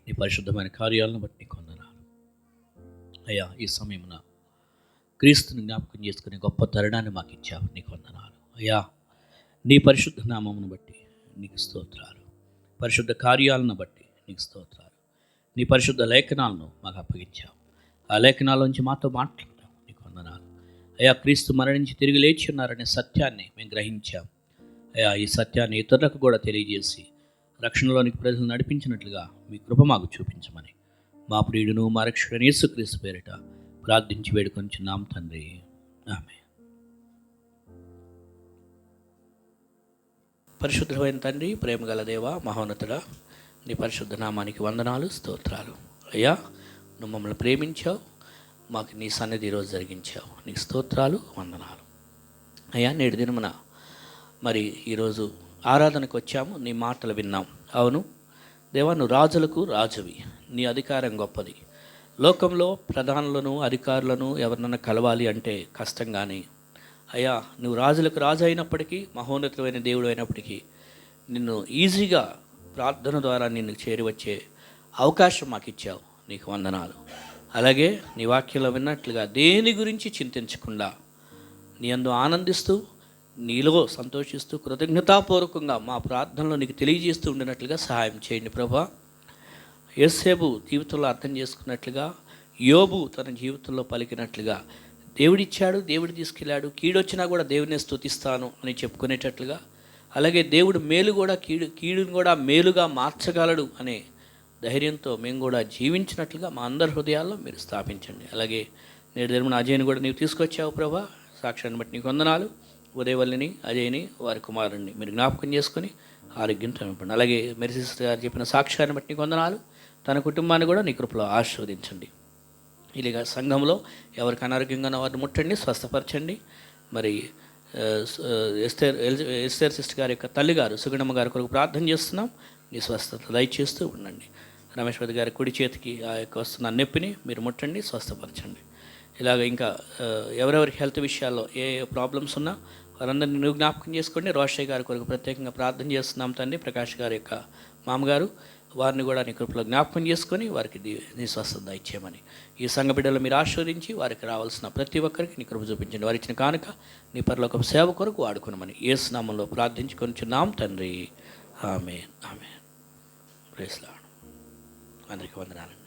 నీ పరిశుద్ధమైన కార్యాలను బట్టి నీకు వందనాలు అయ్యా. ఈ సమయమున క్రీస్తుని జ్ఞాపకం చేసుకునే గొప్ప తరుణాన్ని మాకు ఇచ్చావు, నీకు వందనాలు అయ్యా. నీ పరిశుద్ధ నామమును బట్టి నీకు స్తోత్రాలు, పరిశుద్ధ కార్యాలను బట్టి నీకు స్తోత్రాలు. నీ పరిశుద్ధ లేఖనాలను మాకు అప్పగించావు, ఆ లేఖనాల్లోంచి మాతో మాట్లాడతావు, నీకు వందనాలు అయ్యా. క్రీస్తు మరణించి తిరిగి లేచి ఉన్నారనే సత్యాన్ని మేము గ్రహించాం అయ్యా. ఈ సత్యాన్ని ఇతరులకు కూడా తెలియజేసి రక్షణలోనికి ప్రజలు నడిపించినట్లుగా మీ కృప మాకు చూపించమని మా ప్రియుడును మా రక్షకుడైన యేసుక్రీస్తు పేరిట ప్రార్థించి వేడుకొంచున్నాం తండ్రి. ఆమేన్. పరిశుద్ధమైన తండ్రి, ప్రేమగల దేవ, మహోన్నతుడా, నీ పరిశుద్ధ నామానికి వందనాలు, స్తోత్రాలు అయ్యా. నువ్వు మమ్మల్ని ప్రేమించావు, మాకు నీ సన్నిధి ఈరోజు జరిగించావు, నీకు స్తోత్రాలు, వందనాలు అయ్యా. నేడు దినమున మరి ఈరోజు ఆరాధనకు వచ్చాము, నీ మాటలు విన్నాం. అవును దేవా, నువ్వు రాజులకు రాజువి, నీ అధికారం గొప్పది. లోకంలో ప్రధానులను అధికారులను ఎవరినైనా కలవాలి అంటే కష్టం. కానీ అయ్యా, నువ్వు రాజులకు రాజు అయినప్పటికీ, మహోన్నతమైన దేవుడు అయినప్పటికీ, నిన్ను ఈజీగా ప్రార్థన ద్వారా నిన్ను చేరివచ్చే అవకాశం మాకు ఇచ్చావు, నీకు వందనాలు. అలాగే నీ వాక్యంలో విన్నట్లుగా దేని గురించి చింతించకుండా నీ యందు ఆనందిస్తూ, నీలో సంతోషిస్తూ, కృతజ్ఞతాపూర్వకంగా మా ప్రార్థనలో నీకు తెలియజేస్తూ ఉండినట్లుగా సహాయం చేయండి ప్రభా. యోసేపు జీవితంలో అర్థం చేసుకున్నట్లుగా, యోబు తన జీవితంలో పలికినట్లుగా, దేవుడిచ్చాడు, దేవుడు తీసుకెళ్ళాడు, కీడొచ్చినా కూడా దేవుడినే స్తుతిస్తాను అని చెప్పుకునేటట్లుగా, అలాగే దేవుడు మేలు కూడా కీడుని కూడా మేలుగా మార్చగలడు అనే ధైర్యంతో మేము కూడా జీవించినట్లుగా మా అందరి హృదయాల్లో మీరు స్థాపించండి. అలాగే నేడు ధర్మన అజయ్ని కూడా నీవు తీసుకొచ్చావు ప్రభా. సాక్ష్యాన్ని బట్టి నీకు వందనాలు. ఉదయవల్లిని, అజయ్ని, వారి కుమారుణ్ణి మీరు జ్ఞాపకం చేసుకొని ఆరోగ్యంతో నింపండి. అలాగే మెర్సీ సిస్టర్ గారు చెప్పిన సాక్ష్యాన్ని బట్టి నీకు వందనాలు. తన కుటుంబాన్ని కూడా నీ కృపలో ఆశీర్వదించండి. ఇలాగా సంఘంలో ఎవరికి అనారోగ్యంగా ఉన్న వారిని ముట్టండి, స్వస్థపరచండి. మరి ఎస్తేర్ సిస్టర్ గారి యొక్క తల్లిగారు సుగుణమ్మ గారి కొరకు ప్రార్థన చేస్తున్నాం. నీ స్వస్థత దయచేస్తూ ఉండండి. రమేశ్వరి గారి కుడి చేతికి ఆ యొక్క వస్తున్న నొప్పిని మీరు ముట్టండి, స్వస్థపరచండి. ఇలాగ ఇంకా ఎవరెవరి హెల్త్ విషయాల్లో ఏ ప్రాబ్లమ్స్ ఉన్నా వారందరినీ నువ్వు జ్ఞాపకం చేసుకోండి. రోషయ్య గారి కొరకు ప్రత్యేకంగా ప్రార్థన చేస్తున్నాం తండ్రి. ప్రకాష్ గారి యొక్క మామగారు, వారిని కూడా నీ కృపలో జ్ఞాపకం చేసుకొని వారికి నీ స్వస్థత ఇచ్చేయమని, ఈ సంఘ బిడ్డలు మీరు ఆశీర్వదించి వారికి రావాల్సిన ప్రతి ఒక్కరికి నీ కృప చూపించండి. వారు ఇచ్చిన కానుక నీ పరలోక సేవ కొరకు వాడుకున్నామని యేసు నామములో ప్రార్థించుకొనిచున్నాం తండ్రి. ఆమేన్, ఆమేన్. Praise Lord. అందరికీ వందనాలండి.